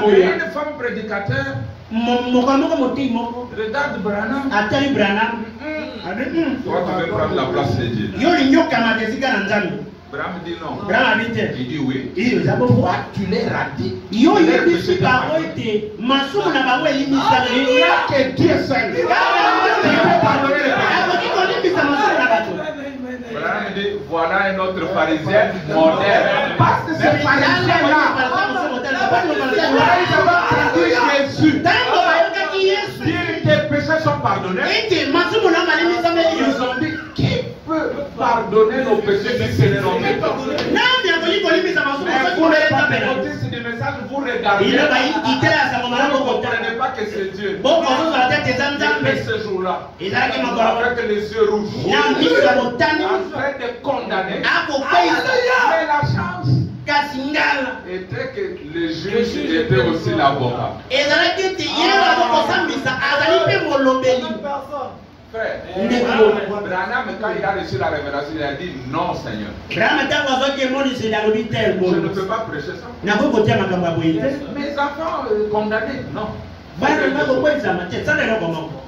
Et une femme prédicateur regarde Branham. Toi, tu veux prendre la place de Dieu. Branham dit non. Il dit oui. Toi, tu l'es raté. Il n'y a que Dieu seul. Branham dit voilà un autre pharisien moderne. Parce que ce pharisien-là, Jésus, tes péchés sont pardonnés. Ils ont dit qui peut pardonner nos péchés si ce n'est nos méthodes? Mais pour les pentecôtistes du message, vous regardez. Vous ne comprenez pas que c'est Dieu. Mais ce jour-là, avec les yeux rouges, en train de condamner. Mais la chance était que le juge était aussi l'avocat. Frère, Branham, quand il a reçu la révélation, il a dit non, Seigneur. Je ne peux pas prêcher ça. Mes enfants condamnés, non.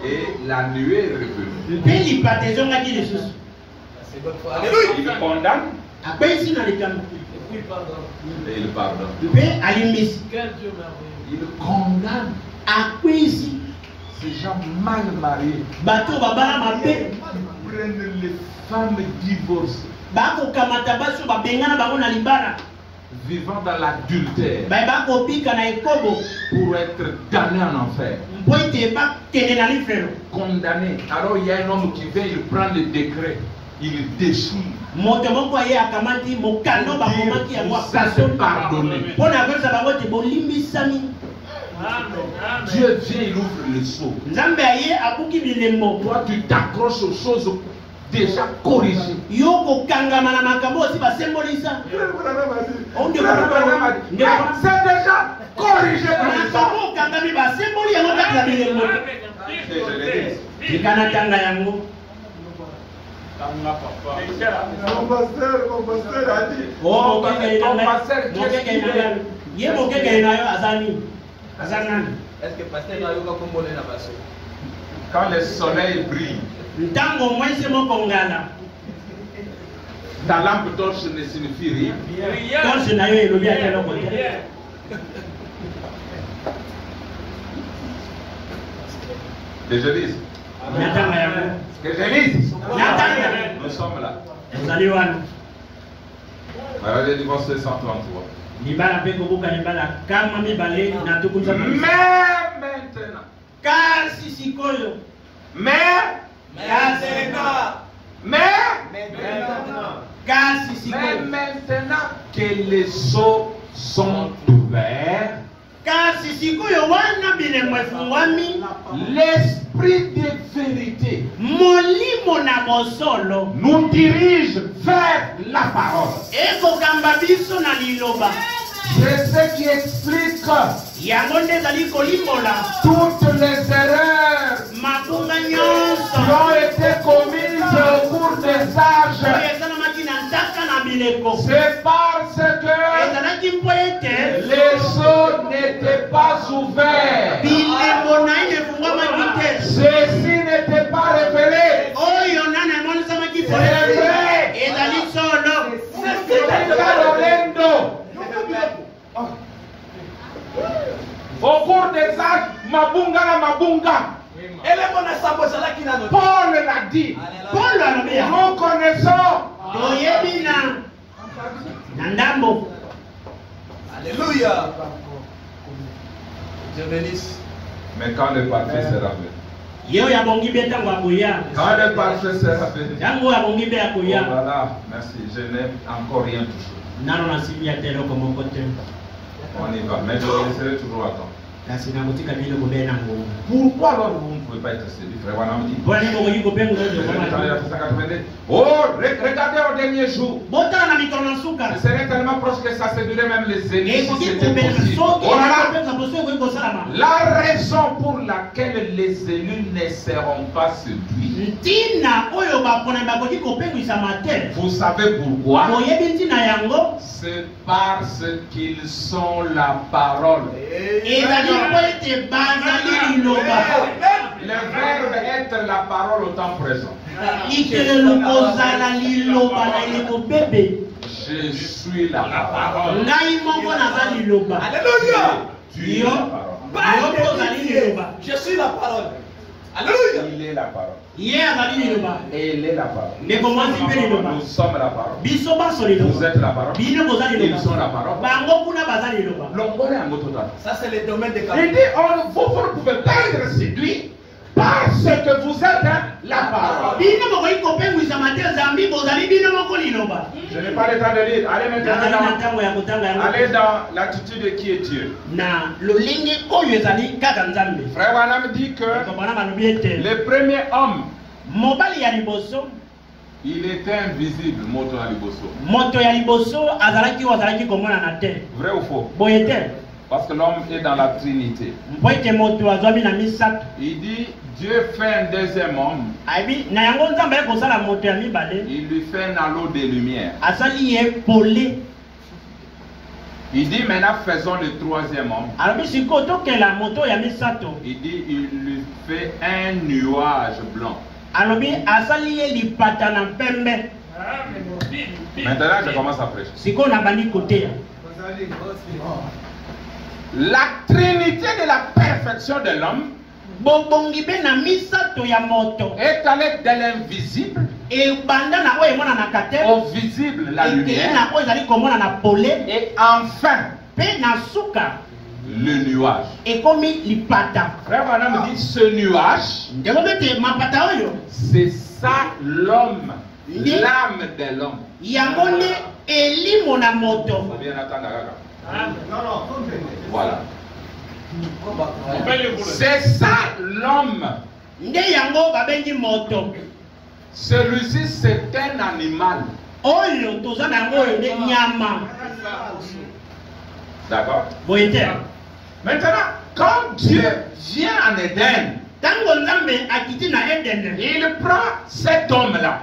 Et la nuée est revenue. Il condamne. Et il pardonne. Il condamne. Ces gens mal mariés prennent les femmes divorcées, vivant dans l'adultère, pour être damnés en enfer, condamnés. Alors il y a un homme qui vient, il prend le décret, il déchire. Vous êtes pardonné. Dieu vient, il ouvre le seau. Toi, tu t'accroches aux choses déjà corrigées. C'est déjà corrigé par Mon pasteur a dit. Est-ce que pasteur a eu quand le soleil brille, ta lampe torche ne signifie rien. Que je lise. Que je lise. Nous sommes là. Regardez le verset 133. Mais maintenant. Mais maintenant que les eaux sont ouverts, l'esprit de vérité nous dirige vers la parole. C'est ce qui explique toutes les erreurs qui ont été commises au cours des âges. C'est parce que les eaux n'étaient pas ouverts. Ceci n'était pas révélé. C'est vrai. Au cours des âges, Mabunga. Paul l'a dit. Nous connaissons. Alléluia. Dieu bénisse. Mais quand le parfait sera venu. Quand le parfait sera venu. Voilà, merci. Je n'ai encore rien touché. On y va, mais je laisserai toujours à temps. Pourquoi alors vous ne pouvez pas être séduit, frère Wanam dit? Oh, regardez au dernier jour. Ce serait tellement proche que ça séduirait même les ennemis. Si c'était possible. Oh là là. La raison pour laquelle les élus ne seront pas séduits. Vous savez pourquoi? C'est parce qu'ils sont la parole. Le verbe être la parole au temps présent. Je suis la parole. Alléluia. Tu es la parole. Je suis la parole. Alléluia. Il est la parole. Et elle est la parole. Nous sommes la parole. Vous êtes la parole. Ils sont la parole. Ça c'est le domaine de il dit, vous ne pouvez pas être séduit parce que vous êtes la parole. Je n'ai pas le temps de lire. Allez maintenant allez dans l'attitude de qui est Dieu. Frère Wanam dit que le premier homme, il était invisible. Vrai ou faux? Parce que l'homme est dans la Trinité. Il dit, Dieu fait un deuxième homme. Il lui fait un halo de lumière. Il dit, maintenant faisons le troisième homme. Il dit, il lui fait un nuage blanc. Maintenant, je commence à prêcher. La trinité de la perfection de l'homme est allée de l'invisible au visible, la lumière, et enfin le nuage. Frère Madame dit, ce nuage, c'est ça l'homme, l'âme de l'homme. Voilà. C'est ça l'homme. Celui-ci, c'est un animal. D'accord. Maintenant, quand Dieu vient en Éden, il prend cet homme-là.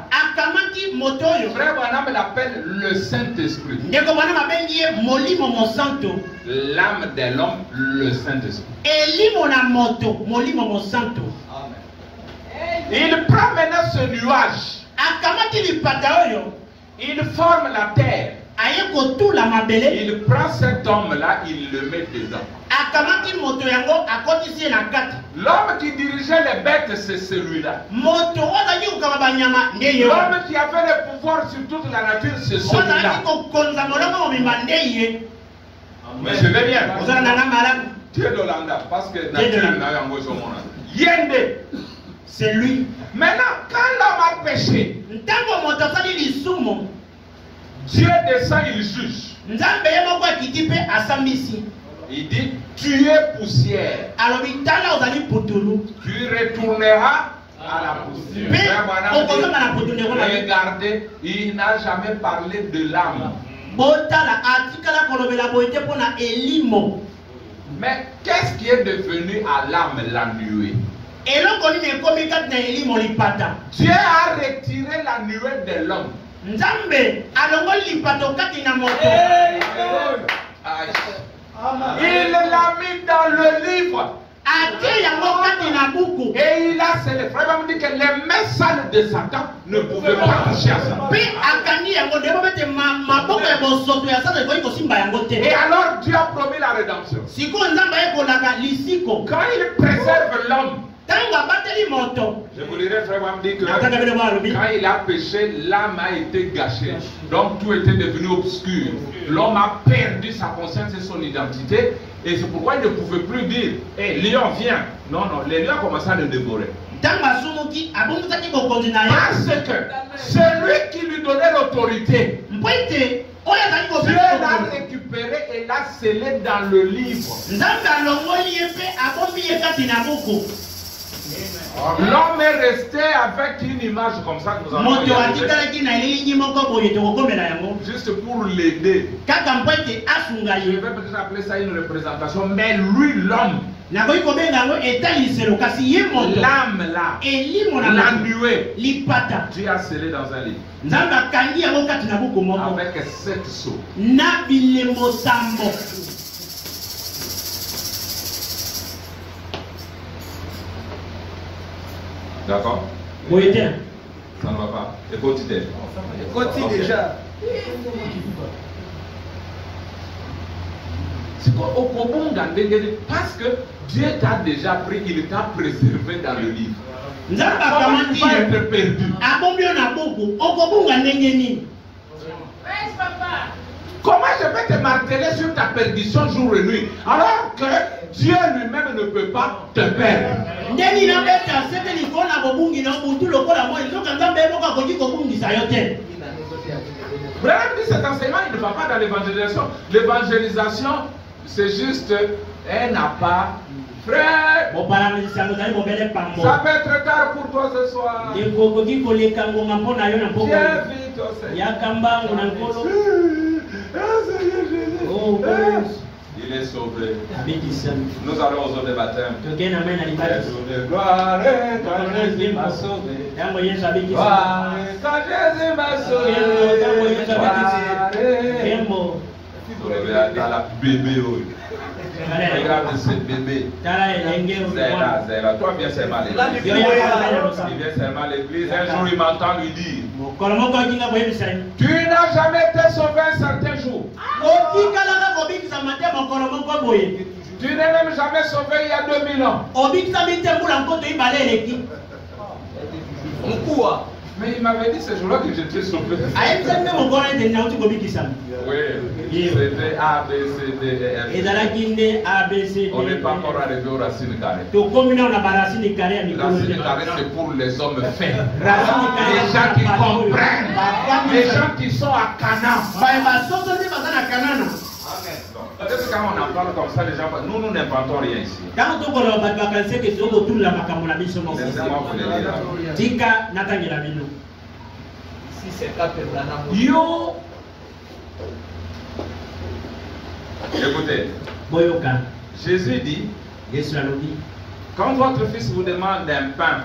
Frère Branham l'appelle le Saint-Esprit. L'âme de l'homme, le Saint-Esprit. Il prend maintenant ce nuage. Il forme la terre. Il prend cet homme-là, il le met dedans. L'homme qui dirigeait les bêtes, c'est celui-là. L'homme qui avait le pouvoir sur toute la nature, c'est celui-là. Mais je vais bien. Tu es d'Olanda, parce que nature n'a eu un beau monde. Yende. C'est lui. Maintenant, quand l'homme a péché, Dieu descend, il juge. Il dit, tu es poussière. Tu retourneras à la poussière. Regardez, il n'a jamais parlé de l'âme. Mais qu'est-ce qui est devenu à l'âme la nuée? Dieu a retiré la nuée de l'homme. Il l'a mis dans le livre. Et il a scellé. Frère me dit que les mains sales de Satan ne pouvaient pas toucher à ça. Et alors Dieu a promis la rédemption. Quand il préserve l'homme, je vous dirais, frère, me dit que quand il a péché, l'âme a été gâchée. Donc tout était devenu obscur. L'homme a perdu sa conscience et son identité. Et c'est pourquoi il ne pouvait plus dire, hé, lion, viens. Non, non, les lions commençaient à le dévorer. Parce que celui qui lui donnait l'autorité, Dieu l'a récupéré et l'a scellé dans le livre. L'homme est resté avec une image comme ça que nous avons regardé, juste pour l'aider. Je vais peut-être appeler ça une représentation, mais lui, l'homme, l'âme là, la nuée, Dieu a scellé dans un livre avec 7 sceaux. D'accord? Oui. Ça ne va pas. Écoute déjà. C'est quoi? Parce que Dieu t'a déjà pris, il t'a préservé dans le livre. Comment tu vas être perdu? Comment je vais te marteler sur ta perdition jour et nuit alors que Dieu lui-même ne peut pas te perdre? Vraiment, cet enseignement, il ne va pas dans l'évangélisation. L'évangélisation, c'est juste un appât. Frère, ça peut être tard pour toi ce soir. Viens vite au Seigneur. Il est sauvé. Nous allons aux eaux de baptême. Gloire, quand Jésus m'a sauvé. Gloire, quand Jésus m'a sauvé. Dans la bébé. Regarde ce bébé. Zéla. Toi, viens seulement à l'église. Il vient seulement à l'église. Un jour, il m'entend lui dire, tu n'as jamais été sauvé un certain jour. Tu n'es même jamais sauvé il y a 2000 ans. Mais il m'avait dit ce jour-là que j'étais sauvé. Oui, c'était A, B, C, D, E, F. On n'est pas encore arrivé aux racines carrées. Racines carrées, c'est pour les hommes faits. Les gens qui comprennent. Les gens qui sont à Canaan. Peut-être quand on en parle comme ça, les gens, nous n'inventons rien ici. Laissez-moi vous le dire. Si c'est capable, Yo! Écoutez, Jésus dit, quand votre fils vous demande un pain,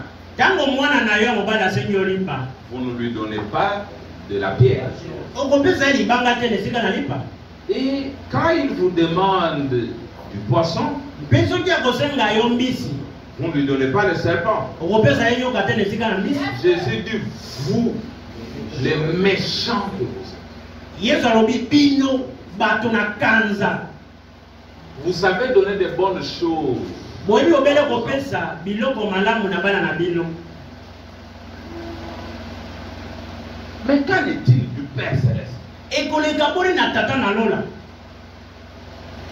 vous ne lui donnez pas de la pierre. Et quand il vous demande du poisson, vous ne lui donnez pas le serpent. Jésus dit, vous, les méchants que vous savez donner de bonnes choses. Mais qu'en est-il du Père Céleste?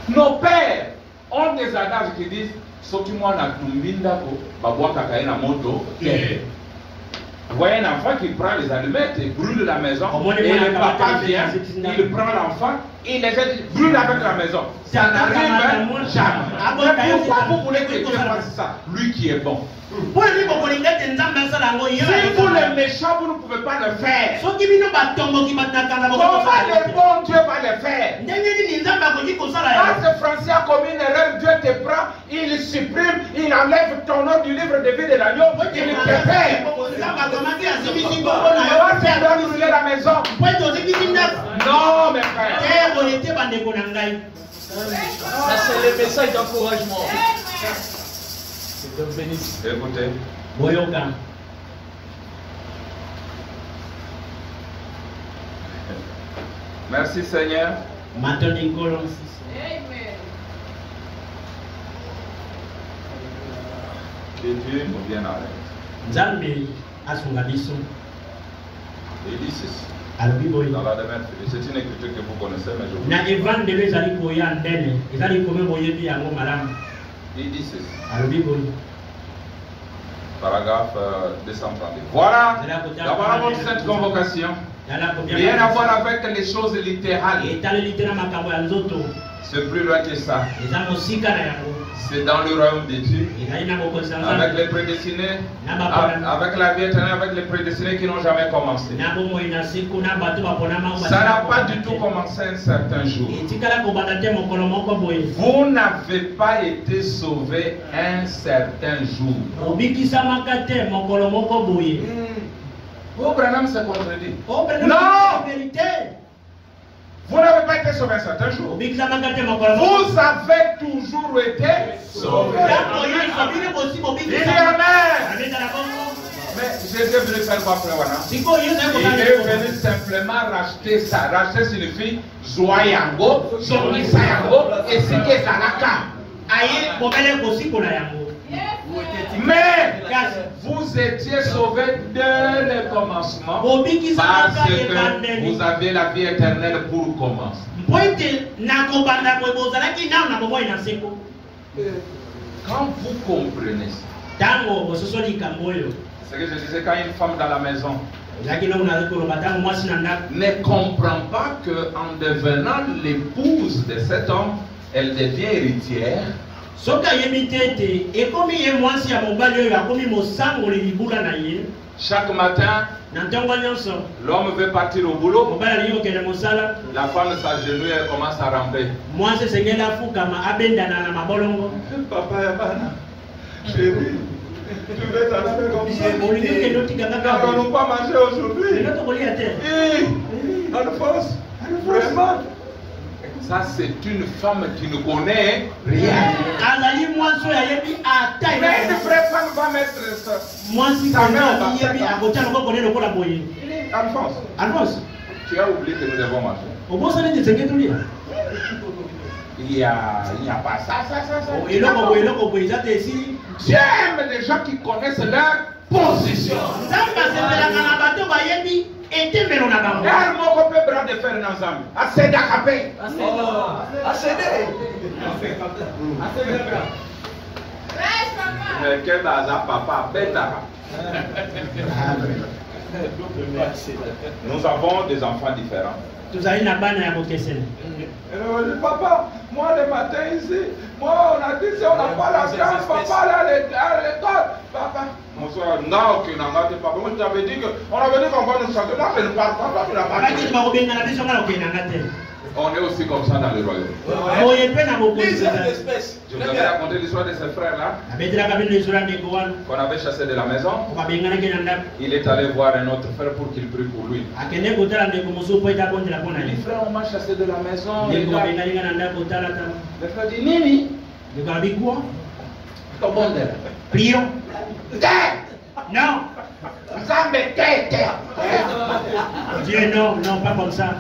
Nos pères ont des adages qui disent Soki mwana tumbinda ko babwaka kaina moto. Vous voyez un enfant qui prend les allumettes et brûle la maison. Et le papa vient, il prend l'enfant, il les brûle avec la maison. Ça n'arrive jamais. Mais pourquoi vous voulez que Dieu fasse ça? Lui qui est bon. Si vous les méchants, vous ne pouvez pas le faire. Comment le bon Dieu va le faire? Quand ce Français a commis une erreur, Dieu te prend, il supprime, il enlève ton nom du livre de vie de l'agneau, il te fait. On va te brûler la maison. Non, mes frères. C'est le message d'encouragement. Écoutez. Merci Seigneur. Que Dieu nous vienne à l'aide. Il dit ceci. Dans la demeure, c'est une écriture que vous connaissez, mais je vous il dit ceci. Paragraphe 232. Voilà votre cette convocation. Rien à voir avec les choses littérales. C'est plus loin que ça. C'est dans le royaume de Dieu. Avec les prédestinés, avec la vie éternelle, avec les prédestinés qui n'ont jamais commencé. Ça n'a pas du tout commencé un certain jour. Vous n'avez pas été sauvé un certain jour. Oh, Branham se contredit. Non! Vous n'avez pas été sauvé un certain jour. Vous avez toujours été sauvé. Il est amen. Mais Jésus est venu faire quoi, frère Wana? Il est venu simplement racheter ça. Racheter signifie Zoayango, Zonisayango et Sike Zanaka. Mais vous étiez sauvés dès le commencement parce que vous avez la vie éternelle pour commencer. Quand vous comprenez ça, c'est que je disais, quand une femme dans la maison ne comprend pas qu'en devenant l'épouse de cet homme, elle devient héritière. Chaque matin, l'homme veut partir au boulot. La femme s'agenouille et commence à ramper. Papa, chérie, tu veux t'en comme ça? N'allons pas manger aujourd'hui. En force, vraiment. Ça, c'est une femme qui ne connaît rien. Mais une vraie femme va mettre ça. Sa main au bassin. Alphonse, tu as oublié que nous devons manger. Il n'y a pas ça. J'aime les gens qui connaissent leur position. Nous avons des enfants différents. Papa, moi le matin ici, moi on a dit si on n'a pas la grâce, papa là à l'école. Papa, bonsoir, non, que n'a pas papa. Moi j'avais dit qu'on avait dit qu'on va nous chanter. Là, je ne parle pas, papa, on est aussi comme ça dans le royaume. Je vous avais raconté l'histoire de ce frère-là qu'on avait chassé de la maison. Il est allé voir un autre frère pour qu'il prie pour lui. Il dit, frère, on m'a chassé de la maison. Le frère dit, Nini, Prions. Non. Dieu, non, non, pas comme ça.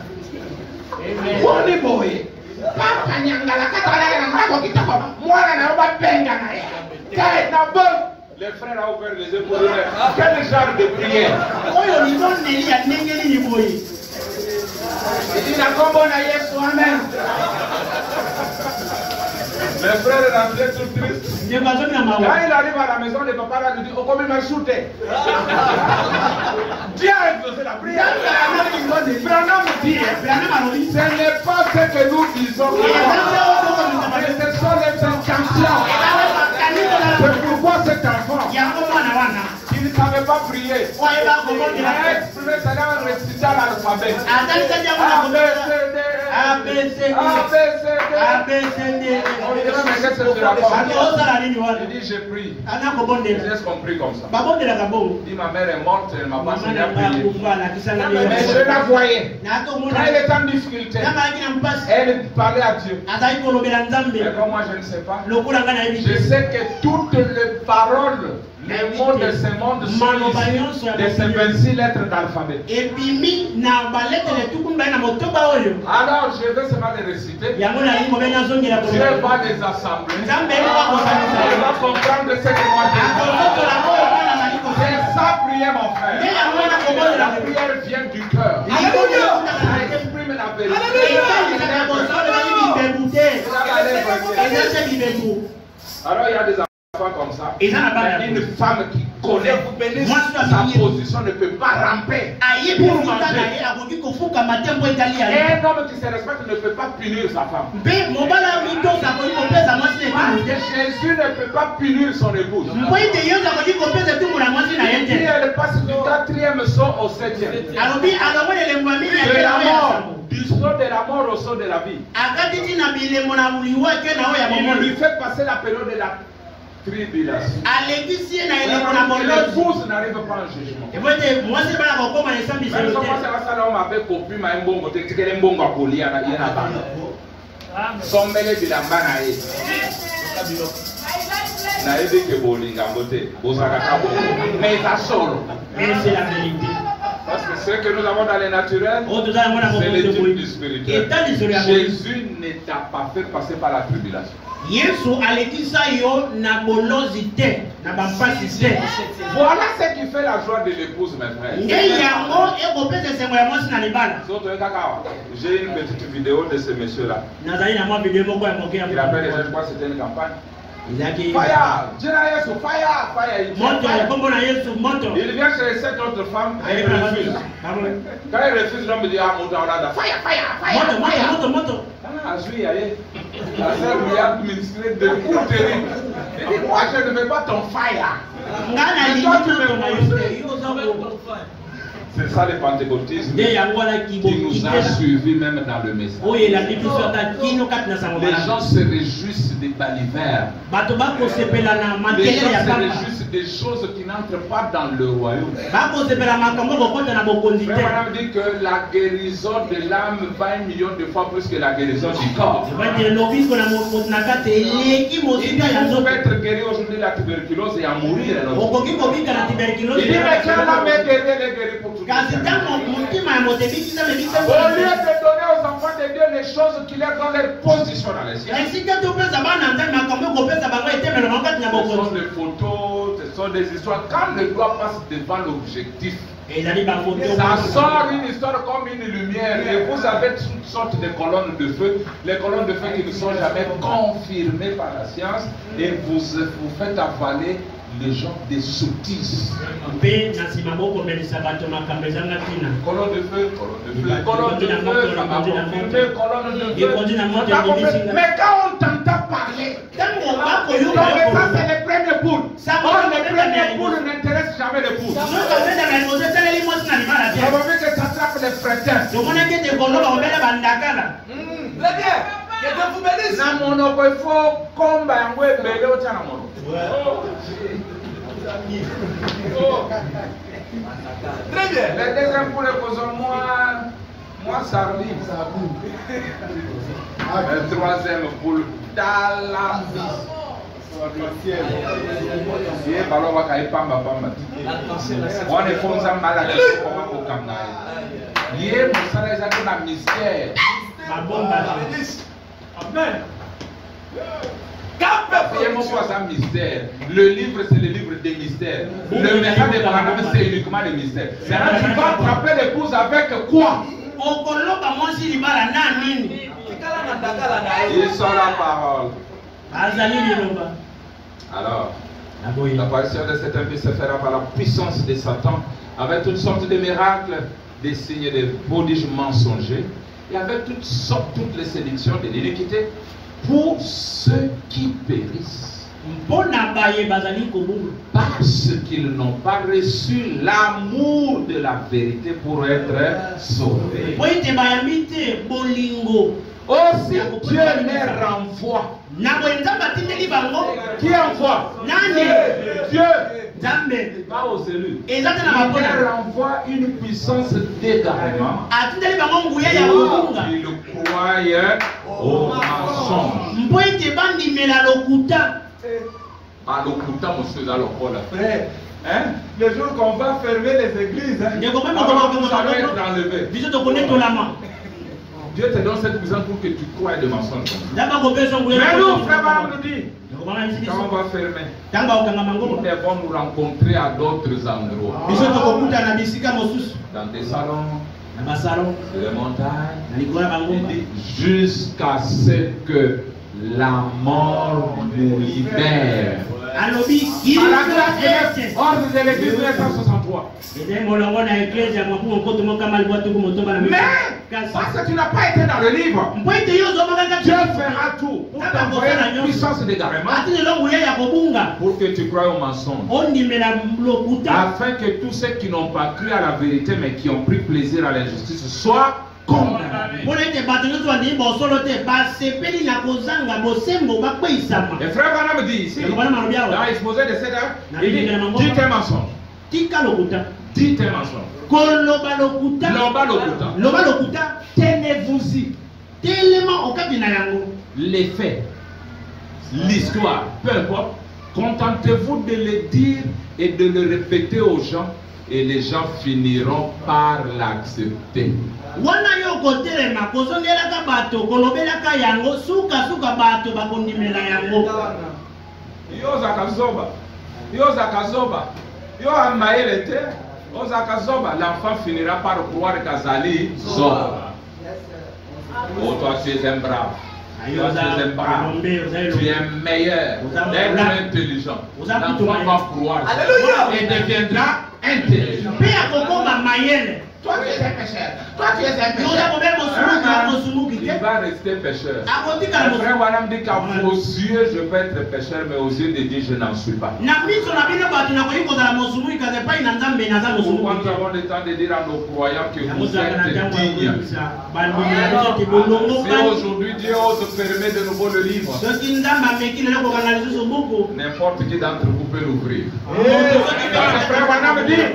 Le frère a ouvert les yeux pour lui. Quel genre de prière? Le frère est rentré tout triste. Quand il arrive à la maison, le papa lui dit, oh, comme il m'a shooté. Dieu a exaucé la prière. Ce n'est pas ce que nous disons. Mais ce sont les intentions. C'est pourquoi cet enfant, il ne savait pas prier. Il a exprimé ça dans le récital l'alphabet. Il dit j'ai pris. J'ai compris comme ça. Il dit ma mère est morte, elle m'a pas enseigné à prier. Mais je la voyais. Quand elle était en difficulté, elle parlait à Dieu. Mais comme moi je ne sais pas, je sais que toutes les paroles, les mots de ce monde sont issus de ces 26 lettres d'alphabet. Alors je vais seulement les réciter. Dieu va les assembler. Il va comprendre ce que moi je dis. C'est ça prière mon frère. La prière vient du cœur. Ça exprime la vérité. Alors il y a des comme ça. Une femme qui connaît sa position ne peut pas ramper pour manger. Un homme qui se respecte ne peut pas punir sa femme. Jésus ne peut pas punir son épouse. Et elle passe du 4e saut au 7e. De la mort, du saut de la mort au saut de la vie. Il lui fait passer la période de la tribulation. L'épouse n'arrive pas en jugement. Mais c'est la vérité. Parce que ce que nous avons dans les naturels, c'est l'étude du spirituel. Jésus ne t'a pas fait passer par la tribulation. Voilà ce qui fait la joie de l'épouse, mes frères. J'ai une petite vidéo de ce monsieur-là. Il appelle les gens, je crois que c'était une campagne. Fire! Il vient chez cette autre femme et il refuse. Quand il refuse, l'homme dit ah, fire! Ah, je suis allé. La sœur lui a administré de coups terribles. Il dit moi je ne veux pas ton fire. C'est ça le pentecôtisme qui nous a suivis même dans le message. Les gens se réjouissent des balivers. Les gens se réjouissent des choses qui n'entrent pas dans le royaume. Frère dit que la guérison de l'âme va 1 million de fois plus que la guérison du corps. Il peut être guéri aujourd'hui de la tuberculose et en mourir. Il dit mais quand l'âme est guérie, elle est guérie pour tout. Au lieu de donner aux enfants de Dieu les choses qui leur donnent leur position dans les cieux. Ce sont des photos, ce sont des histoires. Quand le doigt passe devant l'objectif, ça sort une histoire comme une lumière et vous avez toutes sortes de colonnes de feu, les colonnes de feu qui ne sont jamais confirmées par la science et vous faites avaler les gens des sottises. Colonne de feu, Colonne de feu, ça m'a confirmé, colonne de feu. Mais quand on t'entend parler, ça c'est les premiers poules. Or, les premiers poules n'intéressent jamais les poules. Ça veut dire que ça attrape les frétins. Que Dieu vous bénisse. Très bien. La deuxième poule moi Sarli. La troisième poule Dalambis. On est comme ça malade. Hier, mon salaire est un mystère. Amen. Un mystère. Le livre, c'est le livre des mystères. Le message de Branham, c'est uniquement les mystères. Maintenant, tu vas attraper l'épouse avec quoi? Il sort la parole. Alors, l'apparition de cet homme se fera par la puissance de Satan, avec toutes sortes de miracles, des signes de prodiges mensongers, et avec toutes les séductions de l'iniquité, pour ceux qui périssent, parce qu'ils n'ont pas reçu l'amour de la vérité pour être sauvés. Aussi Dieu les renvoie. Qui envoie? Dieu. Pas aux élus. Il leur renvoie une puissance d'égarement. Ils croient au mensonge. Par l'okuta, monsieur, dans le col. Frère, hein? Le jour qu'on va fermer les églises, ça va être enlevé. Dieu te donne cette puissance pour que tu croies des mensonges. Mais nous, frère Branham nous dit, quand on va fermer, nous devons nous rencontrer à d'autres endroits. Dans des salons, sur les montagnes, jusqu'à ce que la mort nous libère. Par la grâce, ordre de l'église 1963. Mais, parce que tu n'as pas été dans le livre, Dieu fera tout pour t'envoyer la puissance d'égarement pour que tu croies au mensonge. Afin que tous ceux qui n'ont pas cru à la vérité mais qui ont pris plaisir à l'injustice soient condamnés. Et frère Branham dit ici, dans l'exposé de cette heure, il dit, dites un mensonge. Dites un mensonge. Tenez-vous-y. Les faits, l'histoire, peu importe, contentez-vous de le dire et de le répéter aux gens, et les gens finiront par l'accepter. L'enfant finira par croire qu'Azali Zoba. Oh, toi tu es un brave. Toi tu es un brave. Tu es meilleur. D'être intelligent. L'enfant va croire et deviendra intelligent. Toi tu es un pécheur. Toi tu es un pécheur. Il va rester pécheur. Le frère Branham dit qu'à vos yeux je peux être pécheur, mais aux yeux de Dieu je n'en suis pas. Pourquoi nous avons le temps de dire à nos croyants que vous êtes dignes? Si aujourd'hui Dieu ose fermer de nouveau le livre, n'importe qui d'entre vous peut l'ouvrir. Le frère Branham dit,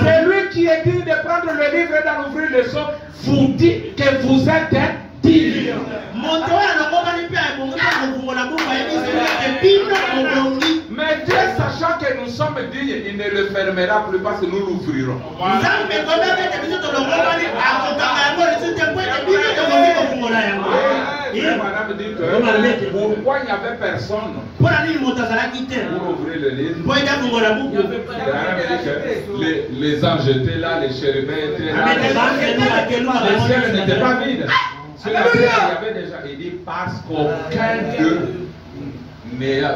c'est lui qui est digne de prendre le livre et d'en ouvrir le son, vous dit que vous êtes dignes. Mais Dieu, sachant que nous sommes dignes, il ne le fermera plus parce que nous l'ouvrirons. Madame dit que pourquoi il n'y avait personne pour ouvrir le livre. Les anges étaient là, les chérubins étaient là. Le ciel n'était pas vide. Sur la terre, il y avait déjà, il dit, parce qu'aucun d'eux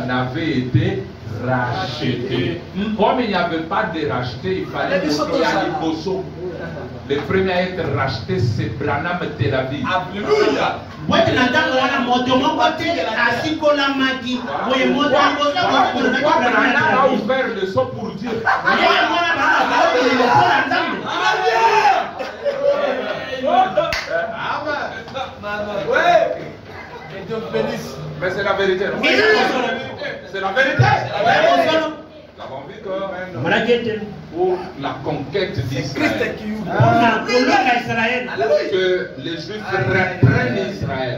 n'avait été racheté. Comme il n'y avait pas de racheté, il fallait montrer à Liboso. Le premier à être racheté, c'est Branham Tel Aviv. Alléluia. Pourquoi Branham a ouvert le son pour Dieu? Mais c'est la vérité, non? C'est la vérité. Nous avons vu que pour la conquête d'Israël, que les Juifs reprennent Israël.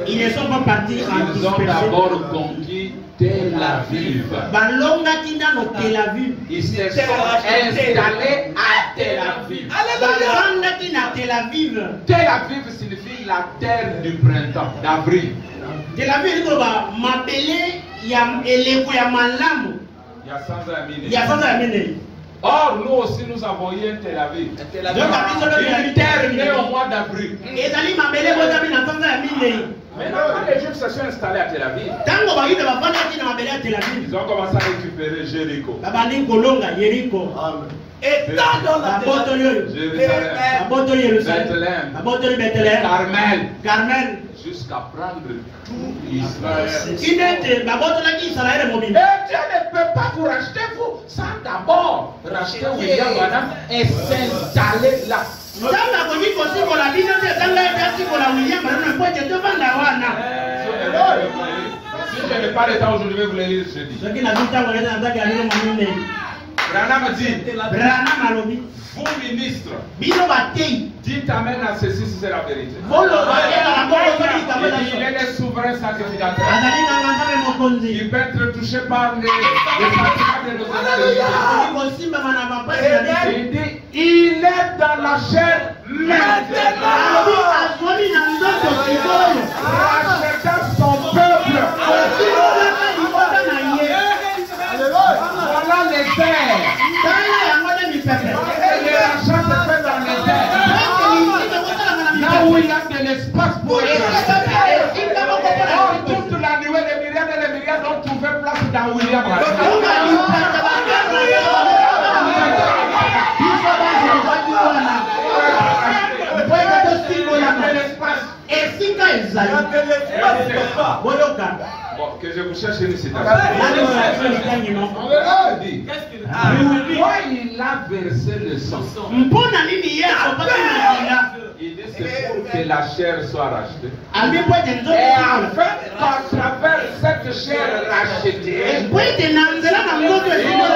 Ils ne sont pas partis en Ils ont d'abord conquis Tel Aviv. Ils se sont installés à Tel Aviv. Tel Aviv signifie la terre du printemps, d'avril. Tel Aviv, il y a 100 ans. Or, nous aussi, nous avons eu un Tel Aviv. Une terre née au mois d'avril. Maintenant, quand les Juifs se sont installés à Tel Aviv, ils ont commencé à récupérer Jéricho. Étant dans la Bethléem, Carmel, jusqu'à prendre tout Israël. Et Dieu ne peut pas vous racheter, vous, sans d'abord racheter William Branham et s'installer là. Si je n'ai pas le temps aujourd'hui, je vais vous le lire jeudi. Branham dit, vous ministres, dites amen à ceci si c'est la vérité. Il est le souverain sacrificateur. Il peut être touché par les sentiments de nos ennemis. Il dit, il est dans la chair maintenant. Rachetant son peuple. Voilà les terres. Et les rachats se fait dans les terres. Là où il y a de l'espace pour les racheter. Toute la nuée, les myriades ont trouvé place dans William. Bon, que je vous cherche une citation. Pourquoi il a versé le sang? Il dit c'est pour que la chair soit rachetée. Et afin qu'à travers cette chair rachetée, il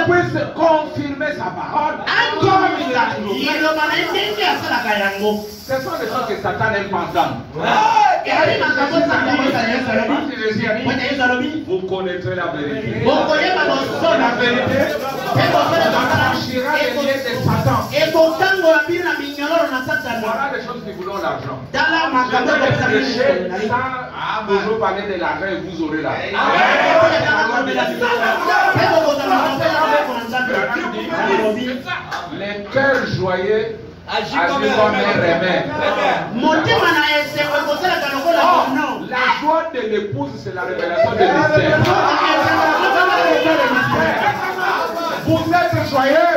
puisse confirmer sa parole. Ce sont des choses que Satan aime pas entendre. Vous connaîtrez la vérité. La vérité franchira les liens de Satan. Voilà les choses qui voulons l'argent. Je vais prêcher sans toujours parler de l'argent et vous aurez l'argent. Les cœurs joyeux agissent comme un remède. La joie de l'épouse, c'est la révélation de mystère. Vous êtes joyeux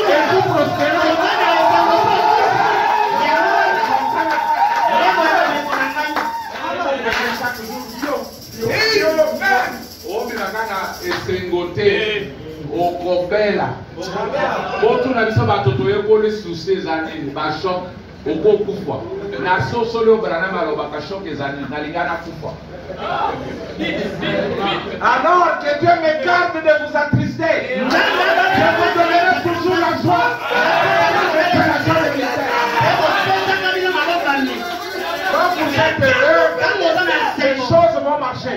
et vous prospérez. Okobela botu na biso batoto yekole susi ezali bashok okokufa na sosolo Branham alobaka shok ezali nalingana kufa. Alors que Dieu me garde de vous attrister. Je vous donnerai toujours la joie. Quand vous êtes heureux, les choses vont marcher.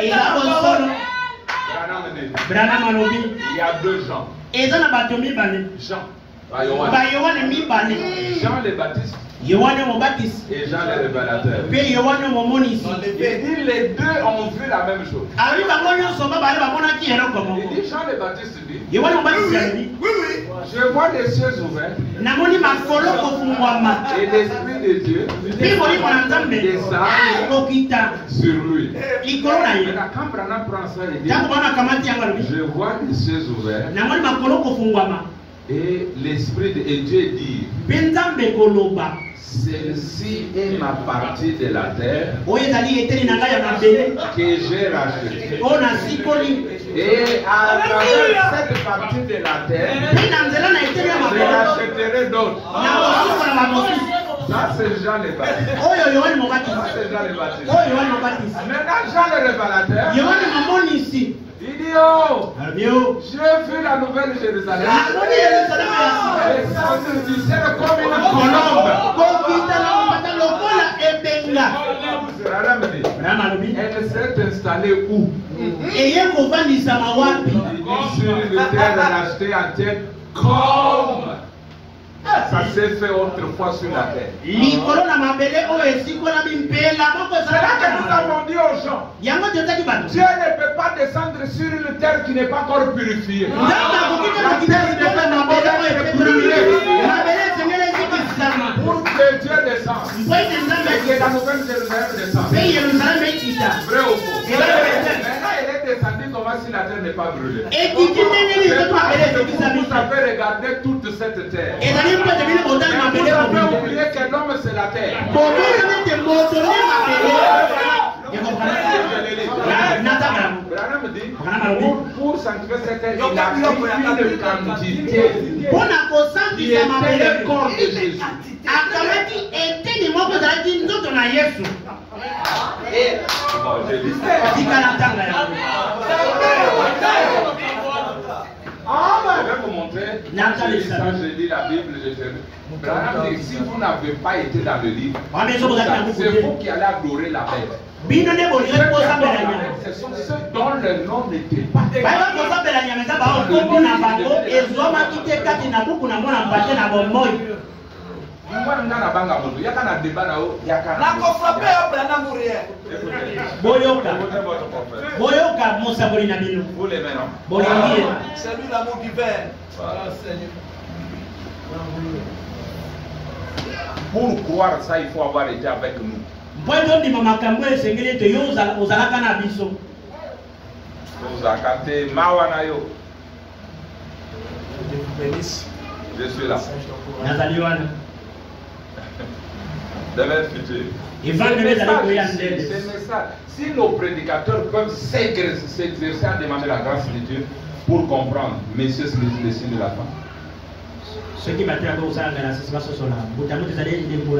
Il y a deux gens. Jean. Jean le Baptiste Et Jean le révélateur. Il dit les deux ont vu la même chose. Il dit Jean le Baptiste dit, je vois les cieux ouverts et l'Esprit de Dieu descend sur lui. Maintenant, quand Branham prend ça, il dit, je vois les cieux ouverts et l'Esprit de Dieu dit, celle-ci est ma partie de la terre que j'ai rachetée. Et à travers cette partie de la terre, je rachèterai d'autres. Ça, c'est Jean le Baptiste. Ça, c'est Jean le Baptiste. Maintenant, Jean le révélateur, il dit, oh, j'ai vu la nouvelle Jérusalem. Du ciel comme une colombe. Elle s'est installée où? Il dit sur une terre rachetée en terre comme ça s'est fait autrefois sur la terre. C'est là que nous avons dit aux gens, Dieu ne peut pas descendre sur une terre qui n'est pas encore purifiée. La terre devait d'abord être brûlée pour que Dieu descende. Et que la nouvelle Jérusalem descende. Vrai ou faux? Maintenant, elle est descendue comme si la terre n'est pas brûlée. Vous avez regardé toute cette terre. Vous avez oublié que l'homme c'est la terre. Branham dit, pour sanctifier cette terre, il a pris une quantité qui était le corps de Jésus. Je vais vous montrer. Je lis la Bible, je termine. Branham dit, si vous n'avez pas été dans le livre, c'est vous qui allez adorer la bête. Ce sont ceux dont le nom n'était pas. Vous l'aimez, non? C'est lui l'amour divin. Pour croire ça, il faut avoir été avec nous. Je suis là. Demain futur. C'est ça. Si nos prédicateurs peuvent s'exercer à demander la grâce de Dieu pour comprendre, messieurs, c'est le signe de la fin.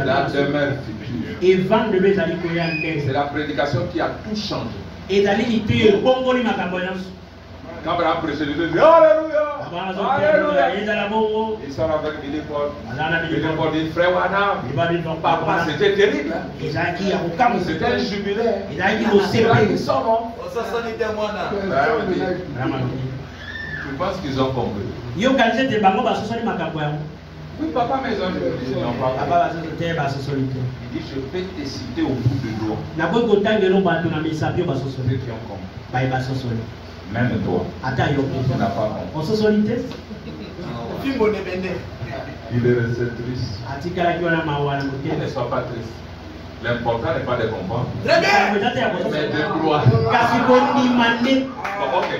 La demeure future. C'est la prédication qui a tout changé. Quand Abraham prêchait, il dit Alléluia! Alléluia! Ils sont avec Billy Paul. Billy Paul dit Frère Wanam, papa, c'était terrible. C'était un jubilé. Ils sont bons. Je pense qu'ils ont compris. Oui, papa, mais ils ont dit non, papa. Il dit je peux te citer au bout de doigt. Ceux qui ont compris. Même toi, tu n'as pas compris. Il est resté triste. Ne sois pas triste. L'important n'est pas de comprendre, mais de croire. Ok.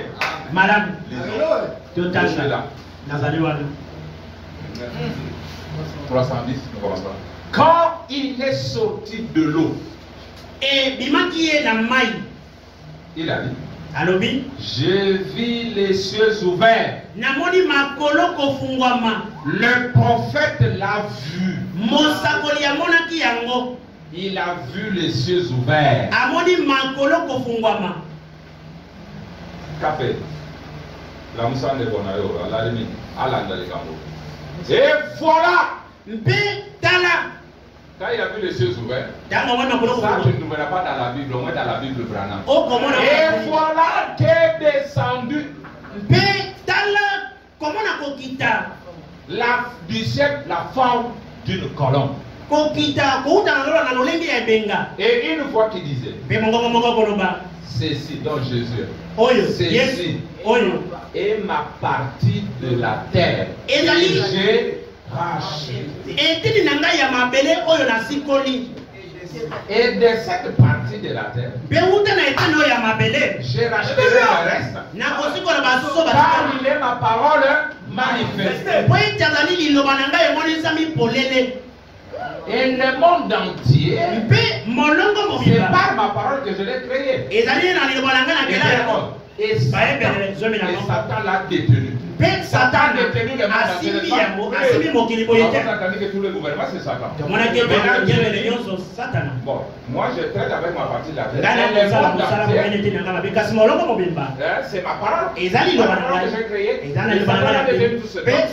Madame, je suis là. 310, nous commençons. Quand il est sorti de l'eau, il a dit, j'ai vu les cieux ouverts. Le prophète l'a vu. Il a vu les cieux ouverts. Café. La moussa de Bonayo, la limite, à l'anda de Gambo. Et voilà! Quand il a vu les cieux ouverts, ça tu ne verras pas dans la Bible, au moins dans la Bible Branham. Et voilà qu'est descendu du ciel la forme d'une colombe. Et une fois qu'il disait ceci dont Jésus ceci est ma partie de la terre et j'ai racheté. Et de cette partie de la terre, j'ai racheté le reste. Car il est ma parole manifestée. Et le monde entier, c'est par ma parole que je l'ai créé. Et Satan l'a détenu. Satan a détenu le monde entier. Vous entendez que tous les gouvernements, c'est Satan. Bon, moi je traite avec ma partie de la terre. C'est ma parole. C'est ma parole que j'ai créée. Et Satan a détenu tout ce temps. Mais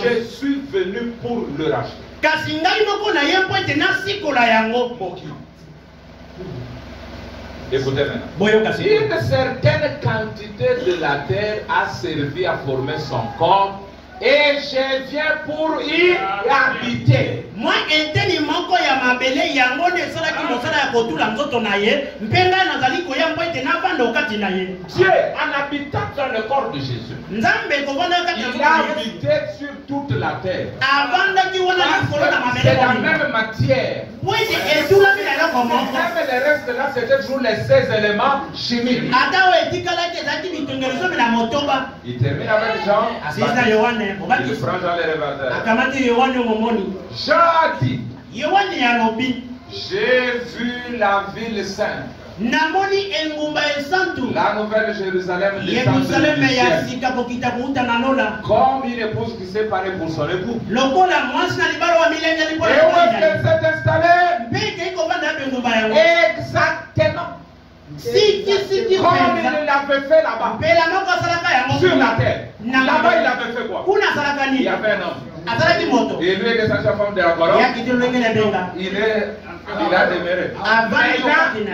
je suis venu pour le racheter. Écoutez maintenant. Une certaine quantité de la terre a servi à former son corps et je viens pour y habiter. Moi, Dieu, en habitant dans le corps de Jésus, il a habité sur toute la terre. C'est la même matière. Même le reste là, c'était toujours les 16 éléments chimiques. Il termine avec Jean. Il prend Jean le révélateur. Jean a dit, j'ai vu la ville sainte, la nouvelle Jérusalem descendre du ciel, comme une épouse qui s'est parée pour son époux. Et où est-ce qu'elle s'est installée? Exactement comme il l'avait fait là-bas, sur la terre. Là-bas, il avait fait quoi? Il y avait un homme. Et lui est descendu en forme de la colonne. Il a demeuré.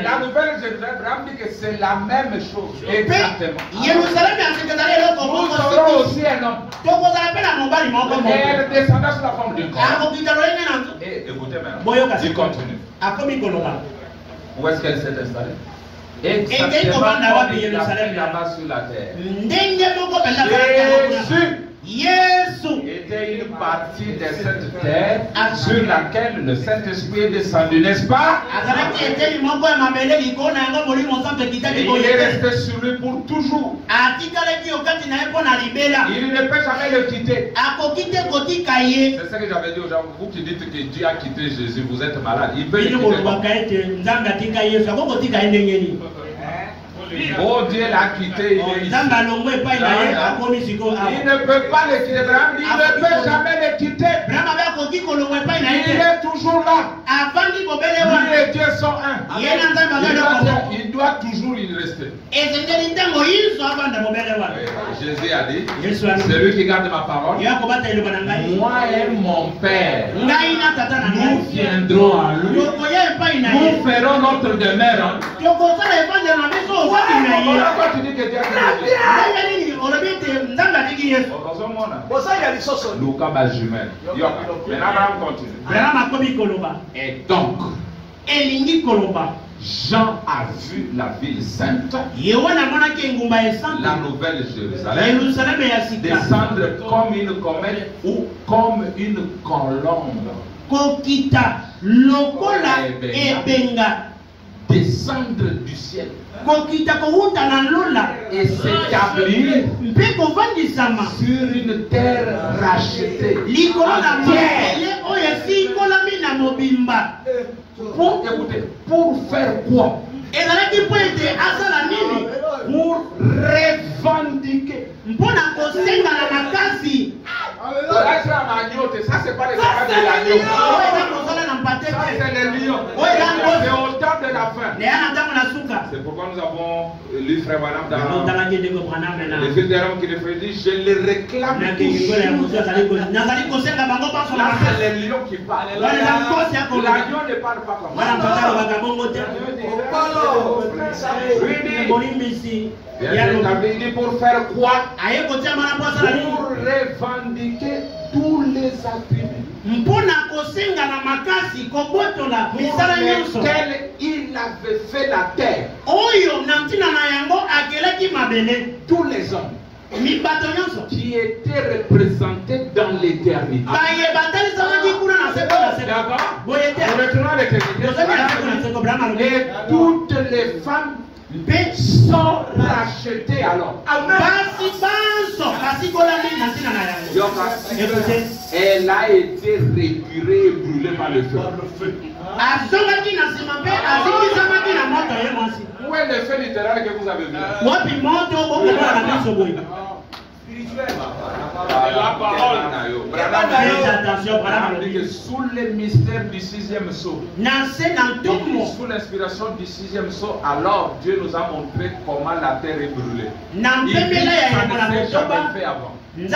La nouvelle Jérusalem dit que c'est la même chose. Exactement. Nous aurons aussi un homme. Et elle descendra sous la forme du corps. Et écoutez maintenant. Il continue. Où est-ce qu'elle s'est installée? Exactement comme il a fait là-bas sur la terre. Jésus était une partie de cette terre sur laquelle le Saint-Esprit est descendu, n'est-ce pas? Et il est resté sur lui pour toujours. Il ne peut jamais le quitter. C'est ce que j'avais dit aux gens. Vous qui dites que Dieu a quitté Jésus, vous êtes malade. Il peut le quitter. Oh, Dieu l'a quitté, il est ici. Il ne peut pas le quitter. Il ne peut jamais le quitter. Il est toujours là. Lui et Dieu sont un. Il doit toujours y rester. Jésus a dit, celui qui garde ma parole, moi et mon Père, nous viendrons à lui. Nous ferons notre demeure. Pourquoi tu dis que Dieu a quitté? Lucas va jumelle. Maintenant, continue. Et donc, Jean a vu la ville sainte, la nouvelle Jérusalem, descendre comme une comète ou comme une colombe. Descendre du ciel et s'établir sur une terre rachetée. Pour faire quoi? Pour revendiquer. Ça, c'est pas les camarades de l'agneau. Ça, c'est les lions. C'est au temps de la fin. C'est pourquoi nous avons lu Frère Branham dans le fil des hommes qui le fait dire, je les réclame toujours. Là, c'est les lions qui parlent. L'agneau ne parle pas comme ça. Il dit pour faire quoi? Pour revendiquer tous les attributs. Pour lesquels il avait fait la terre. Tous les hommes qui étaient représentés dans l'éternité. D'accord? Retournons avec les et toutes les femmes sont rachetées alors. Elle a été récurée et brûlée par le feu. Où est le feu littéral que vous avez vu? La parole. Sous le mystère du 6e sceau, sous l'inspiration du 6e sceau, alors Dieu nous a montré comment la terre est brûlée. Il dit, ça ne s'est jamais fait avant. Vous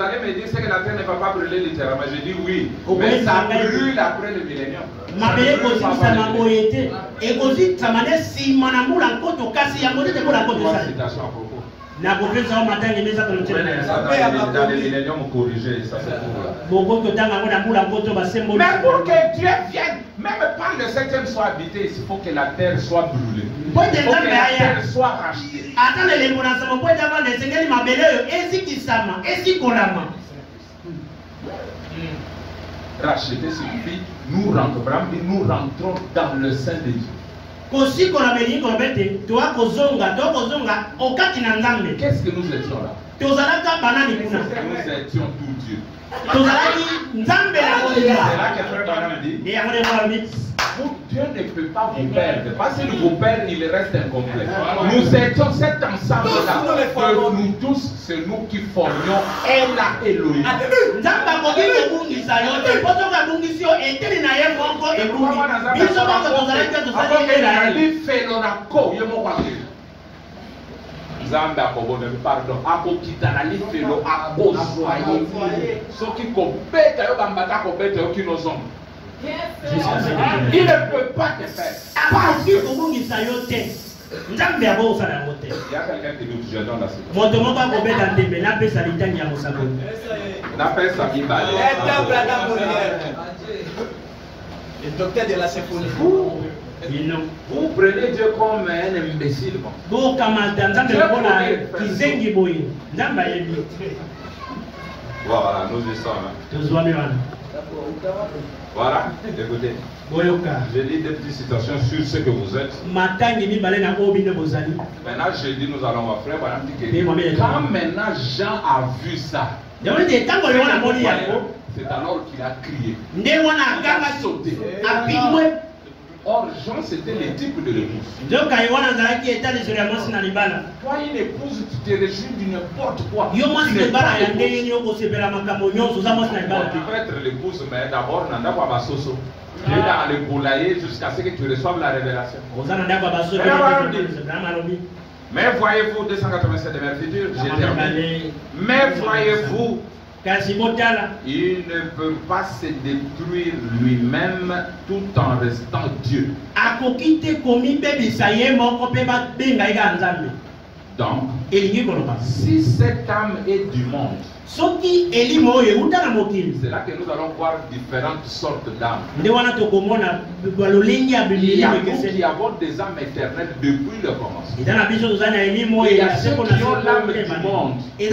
allez me dire que la terre ne va pas brûler littéralement. Je dis oui, mais ça brûle après le millénium. Dans les milléniums corrigés, ça c'est pour là. Mais pour que Dieu vienne, même pas le 7e soit habité, il faut que la terre soit brûlée. Il faut que la terre soit rachetée. Racheter signifie nous rentrons dans le sein de Dieu. Qu'est-ce que nous étions là? Nous étions tout Dieu. C'est là que Frère Branham dit, Dieu ne peut pas vous perdre. Parce que vous perdre, il reste incomplet. Nous étions cet ensemble-là. Que nous tous, c'est nous qui formions Ella Elohim. Zamba pardon, akokitana felo akozoye soki kobeta yo bambata kobeta yo kinozonga. Il ne peut pas te faire. Parce que il y a quelqu'un qui nous dit dans la le docteur de la symphonie. Vous prenez Dieu comme un imbécile. Voilà, nous y sommes. Voilà, écoutez. Je lis des petites citations sur ce que vous êtes. Maintenant, je dis, nous allons voir frère. Quand maintenant Jean a vu ça, c'est alors qu'il a crié. Il a sauté. Or, Jean, c'était le type de l'épouse. Toi, une épouse, tu te réjouis de n'importe quoi. Tu peux être l'épouse, mais d'abord, tu es dans le poulailler jusqu'à ce que tu reçoives la révélation. Mais voyez-vous, 287 de mes futurs, j'ai terminé. Mais voyez-vous, il ne peut pas se détruire lui-même tout en restant Dieu. Donc, si cette âme est du monde, c'est là que nous allons voir différentes sortes d'âmes. Il y a nous qui avons des âmes éternelles depuis le commencement. Il y a ceux qui ont l'âme du monde. Il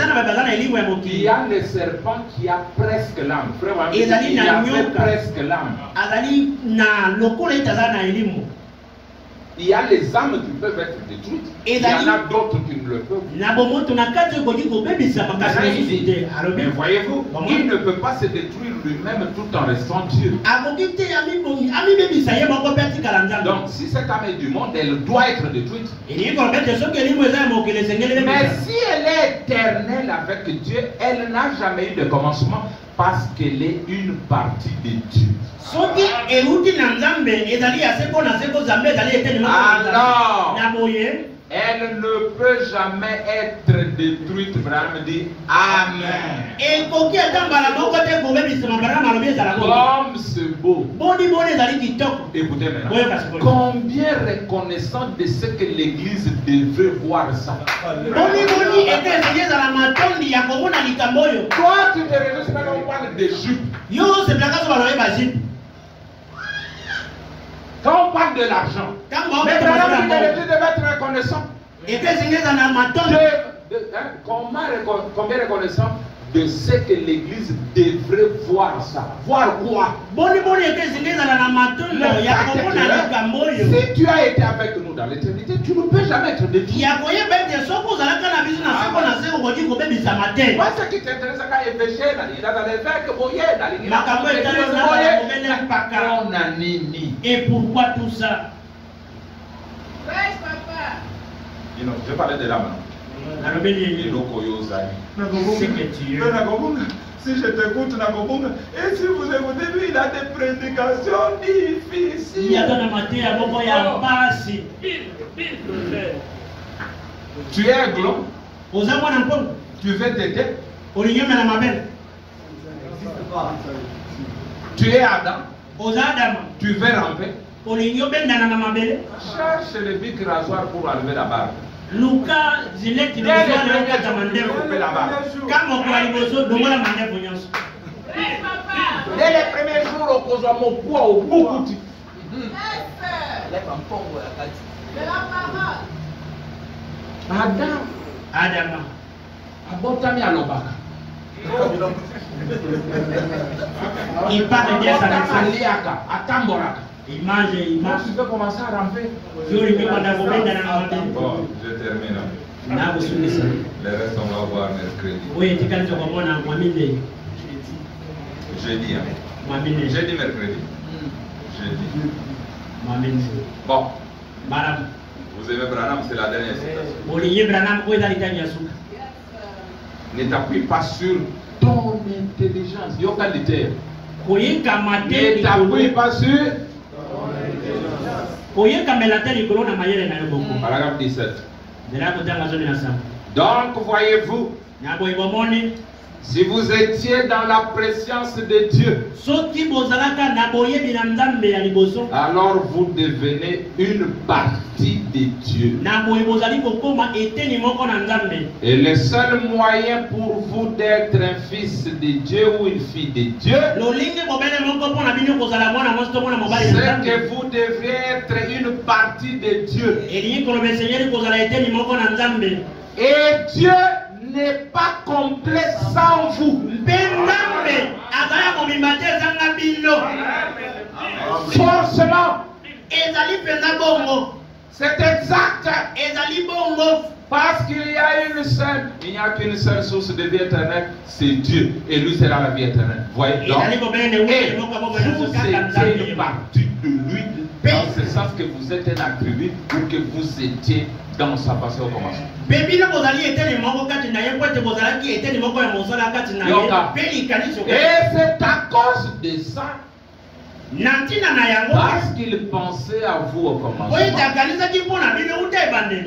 y a le serpent qui a presque l'âme. Frère, il avait presque l'âme. Il y a les âmes qui peuvent être détruites. Il y en a d'autres qui ne le peuvent. Mais voyez-vous, il ne peut pas se détruire lui-même tout en restant Dieu. Donc, si cette âme est du monde, elle doit être détruite. Mais si elle est éternelle avec Dieu, elle n'a jamais eu de commencement parce qu'elle est une partie de Dieu. Alors, elle ne peut jamais être détruite. Abraham dit Amen. Comme ce beau. Boni boni ezali kitoko. Écoutez maintenant. Oui, parce que- Combien reconnaissant de ce que l'Église devrait voir ça. Boni boni ete ezala matondi ya komona likambo oyo. Toi, tu te réjouis quand on parle de jupe. Yo sepelaka so balobi bazipe. Quand on parle de l'argent. Ntango Mais baopesa maintenant, yango. tu devais être reconnaissant. Ete ezala na matondi. Combien reconnaissant de ce que l'Église devrait voir ça. Voir quoi? Boni boni ete ezala na matondi ya komona likambo oyo. Si tu as été avec nous dans l'éternité, tu ne peux jamais être détruit. Ya koyeba ete soki ozalaka na biso na seko na seko okoki kobebisama te. Moi, ce qui t'intéresse, c'est évêché, dans l'évêque, boyer, Makambo etali na kobele mpaka. on a nini. Et pourquoi tout ça? Praise Papa. Je parlais de l'âme. Nalobeli C'est que tu si je t'écoute, Nakobunga, et si vous écoutez, lui, il a des prédications difficiles. Tu es un glon. Tu veux t'aider. Tu es Adam. Tu veux ramper. Cherche le bic rasoir pour enlever la barbe. Luka zileti Dès le premier jour, tu coupes la barbe. kama kwa liboso dongola mandefu nyonso. Praise Papa. Dès les premiers jours, on cause mon poids au bout. Yes, sir. De la parole. Adama. Abotami alobaka. Il parle de sa naissance. Atambaliaka, atamboraka. Il mange, il Moi, mange. tu peux commencer à ramper. Bon, Bon, je termine. Le reste, on va voir mercredi. Jeudi. Jeudi, mercredi. Jeudi. Bon. Vous aimez Branham, c'est la dernière citation. Ne t'appuie pas sur ton intelligence. Ne t'appuie pas sur. Paragraphe 17. Donc, voyez-vous, si vous étiez dans la présence de Dieu, alors vous devenez une partie de Dieu. Et le seul moyen pour vous d'être un fils de Dieu ou une fille de Dieu, c'est que vous devez être une partie de Dieu. Et Dieu n'est pas complet sans vous. Forcément. C'est exact. Parce qu'il y a une seule, il n'y a qu'une seule source de vie éternelle, c'est Dieu. Et lui sera la vie éternelle. Voyez donc. Et vous étiez une partie de lui, dans ce sens que vous êtes un attribut ou que vous étiez dans sa passé au commencement. Et c'est à cause de ça, parce qu'il pensait à vous au commencement,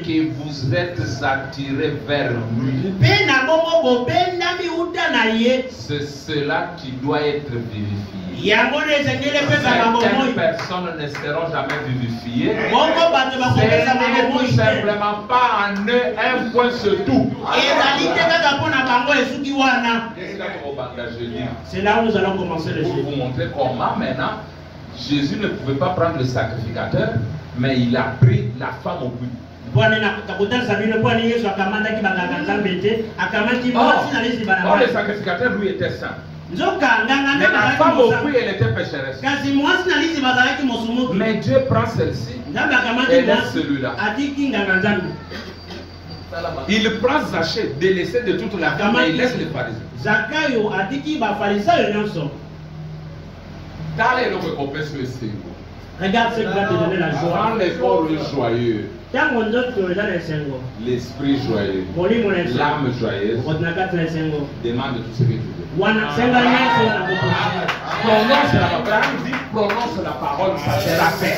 que vous êtes attirés vers lui. C'est cela qui doit être vérifié. Certaines personnes ne seront jamais vérifiées. Ce n'est tout simplement pas en eux un point sur tout. C'est là où nous allons commencer le pour jeu. vous montrer comment maintenant Jésus ne pouvait pas prendre le sacrificateur, mais il a pris la femme au but. Or, le sacrificateur lui était saint. Mais la femme au but, elle était pécheresse. Mais Dieu prend celle-ci et laisse celui-là. Il prend Zachée, délaissé de toute la femme, et il laisse les pharisiens. Regarde ce qui va te donner la joie. Avant les corps joyeux, l'esprit joyeux, l'âme joyeuse, demande tout ce que tu veux. Ton nom, c'est la parole. prononce la parole, ça sera fait.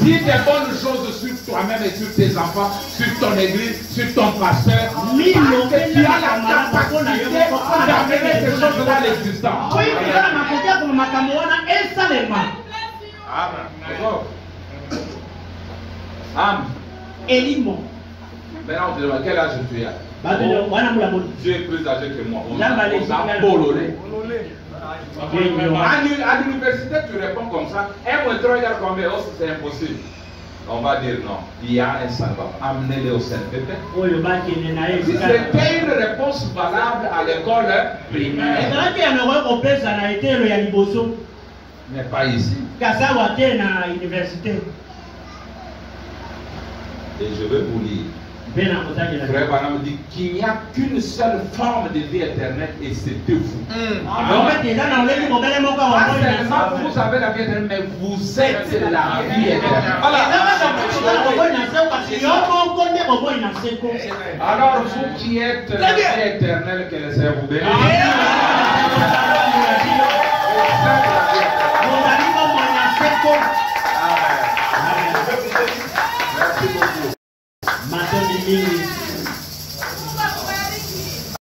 Dis des bonnes choses sur toi-même et sur tes enfants, sur ton église, sur ton pasteur. Parce que tu as la capacité d'amener ces choses dans l'existence. Amen. Maintenant, on te demande quel âge tu as. Dieu est plus âgé que moi. On a bololé. À l'université, tu réponds comme ça. 1 moins 3 égale combien? Oh, c'est impossible. On va dire non. Il y a un savoir. Amenez-les au CNPP. Si c'était une réponse valable à l'école primaire. Mais pas ici. Et je vais vous lire. Frère Branham dit qu'il n'y a qu'une seule forme de vie éternelle et c'était vous. Pas seulement vous avez la vie éternelle, mais vous êtes la vie éternelle. Alors vous qui êtes la vie éternelle, que le Seigneur vous bénisse.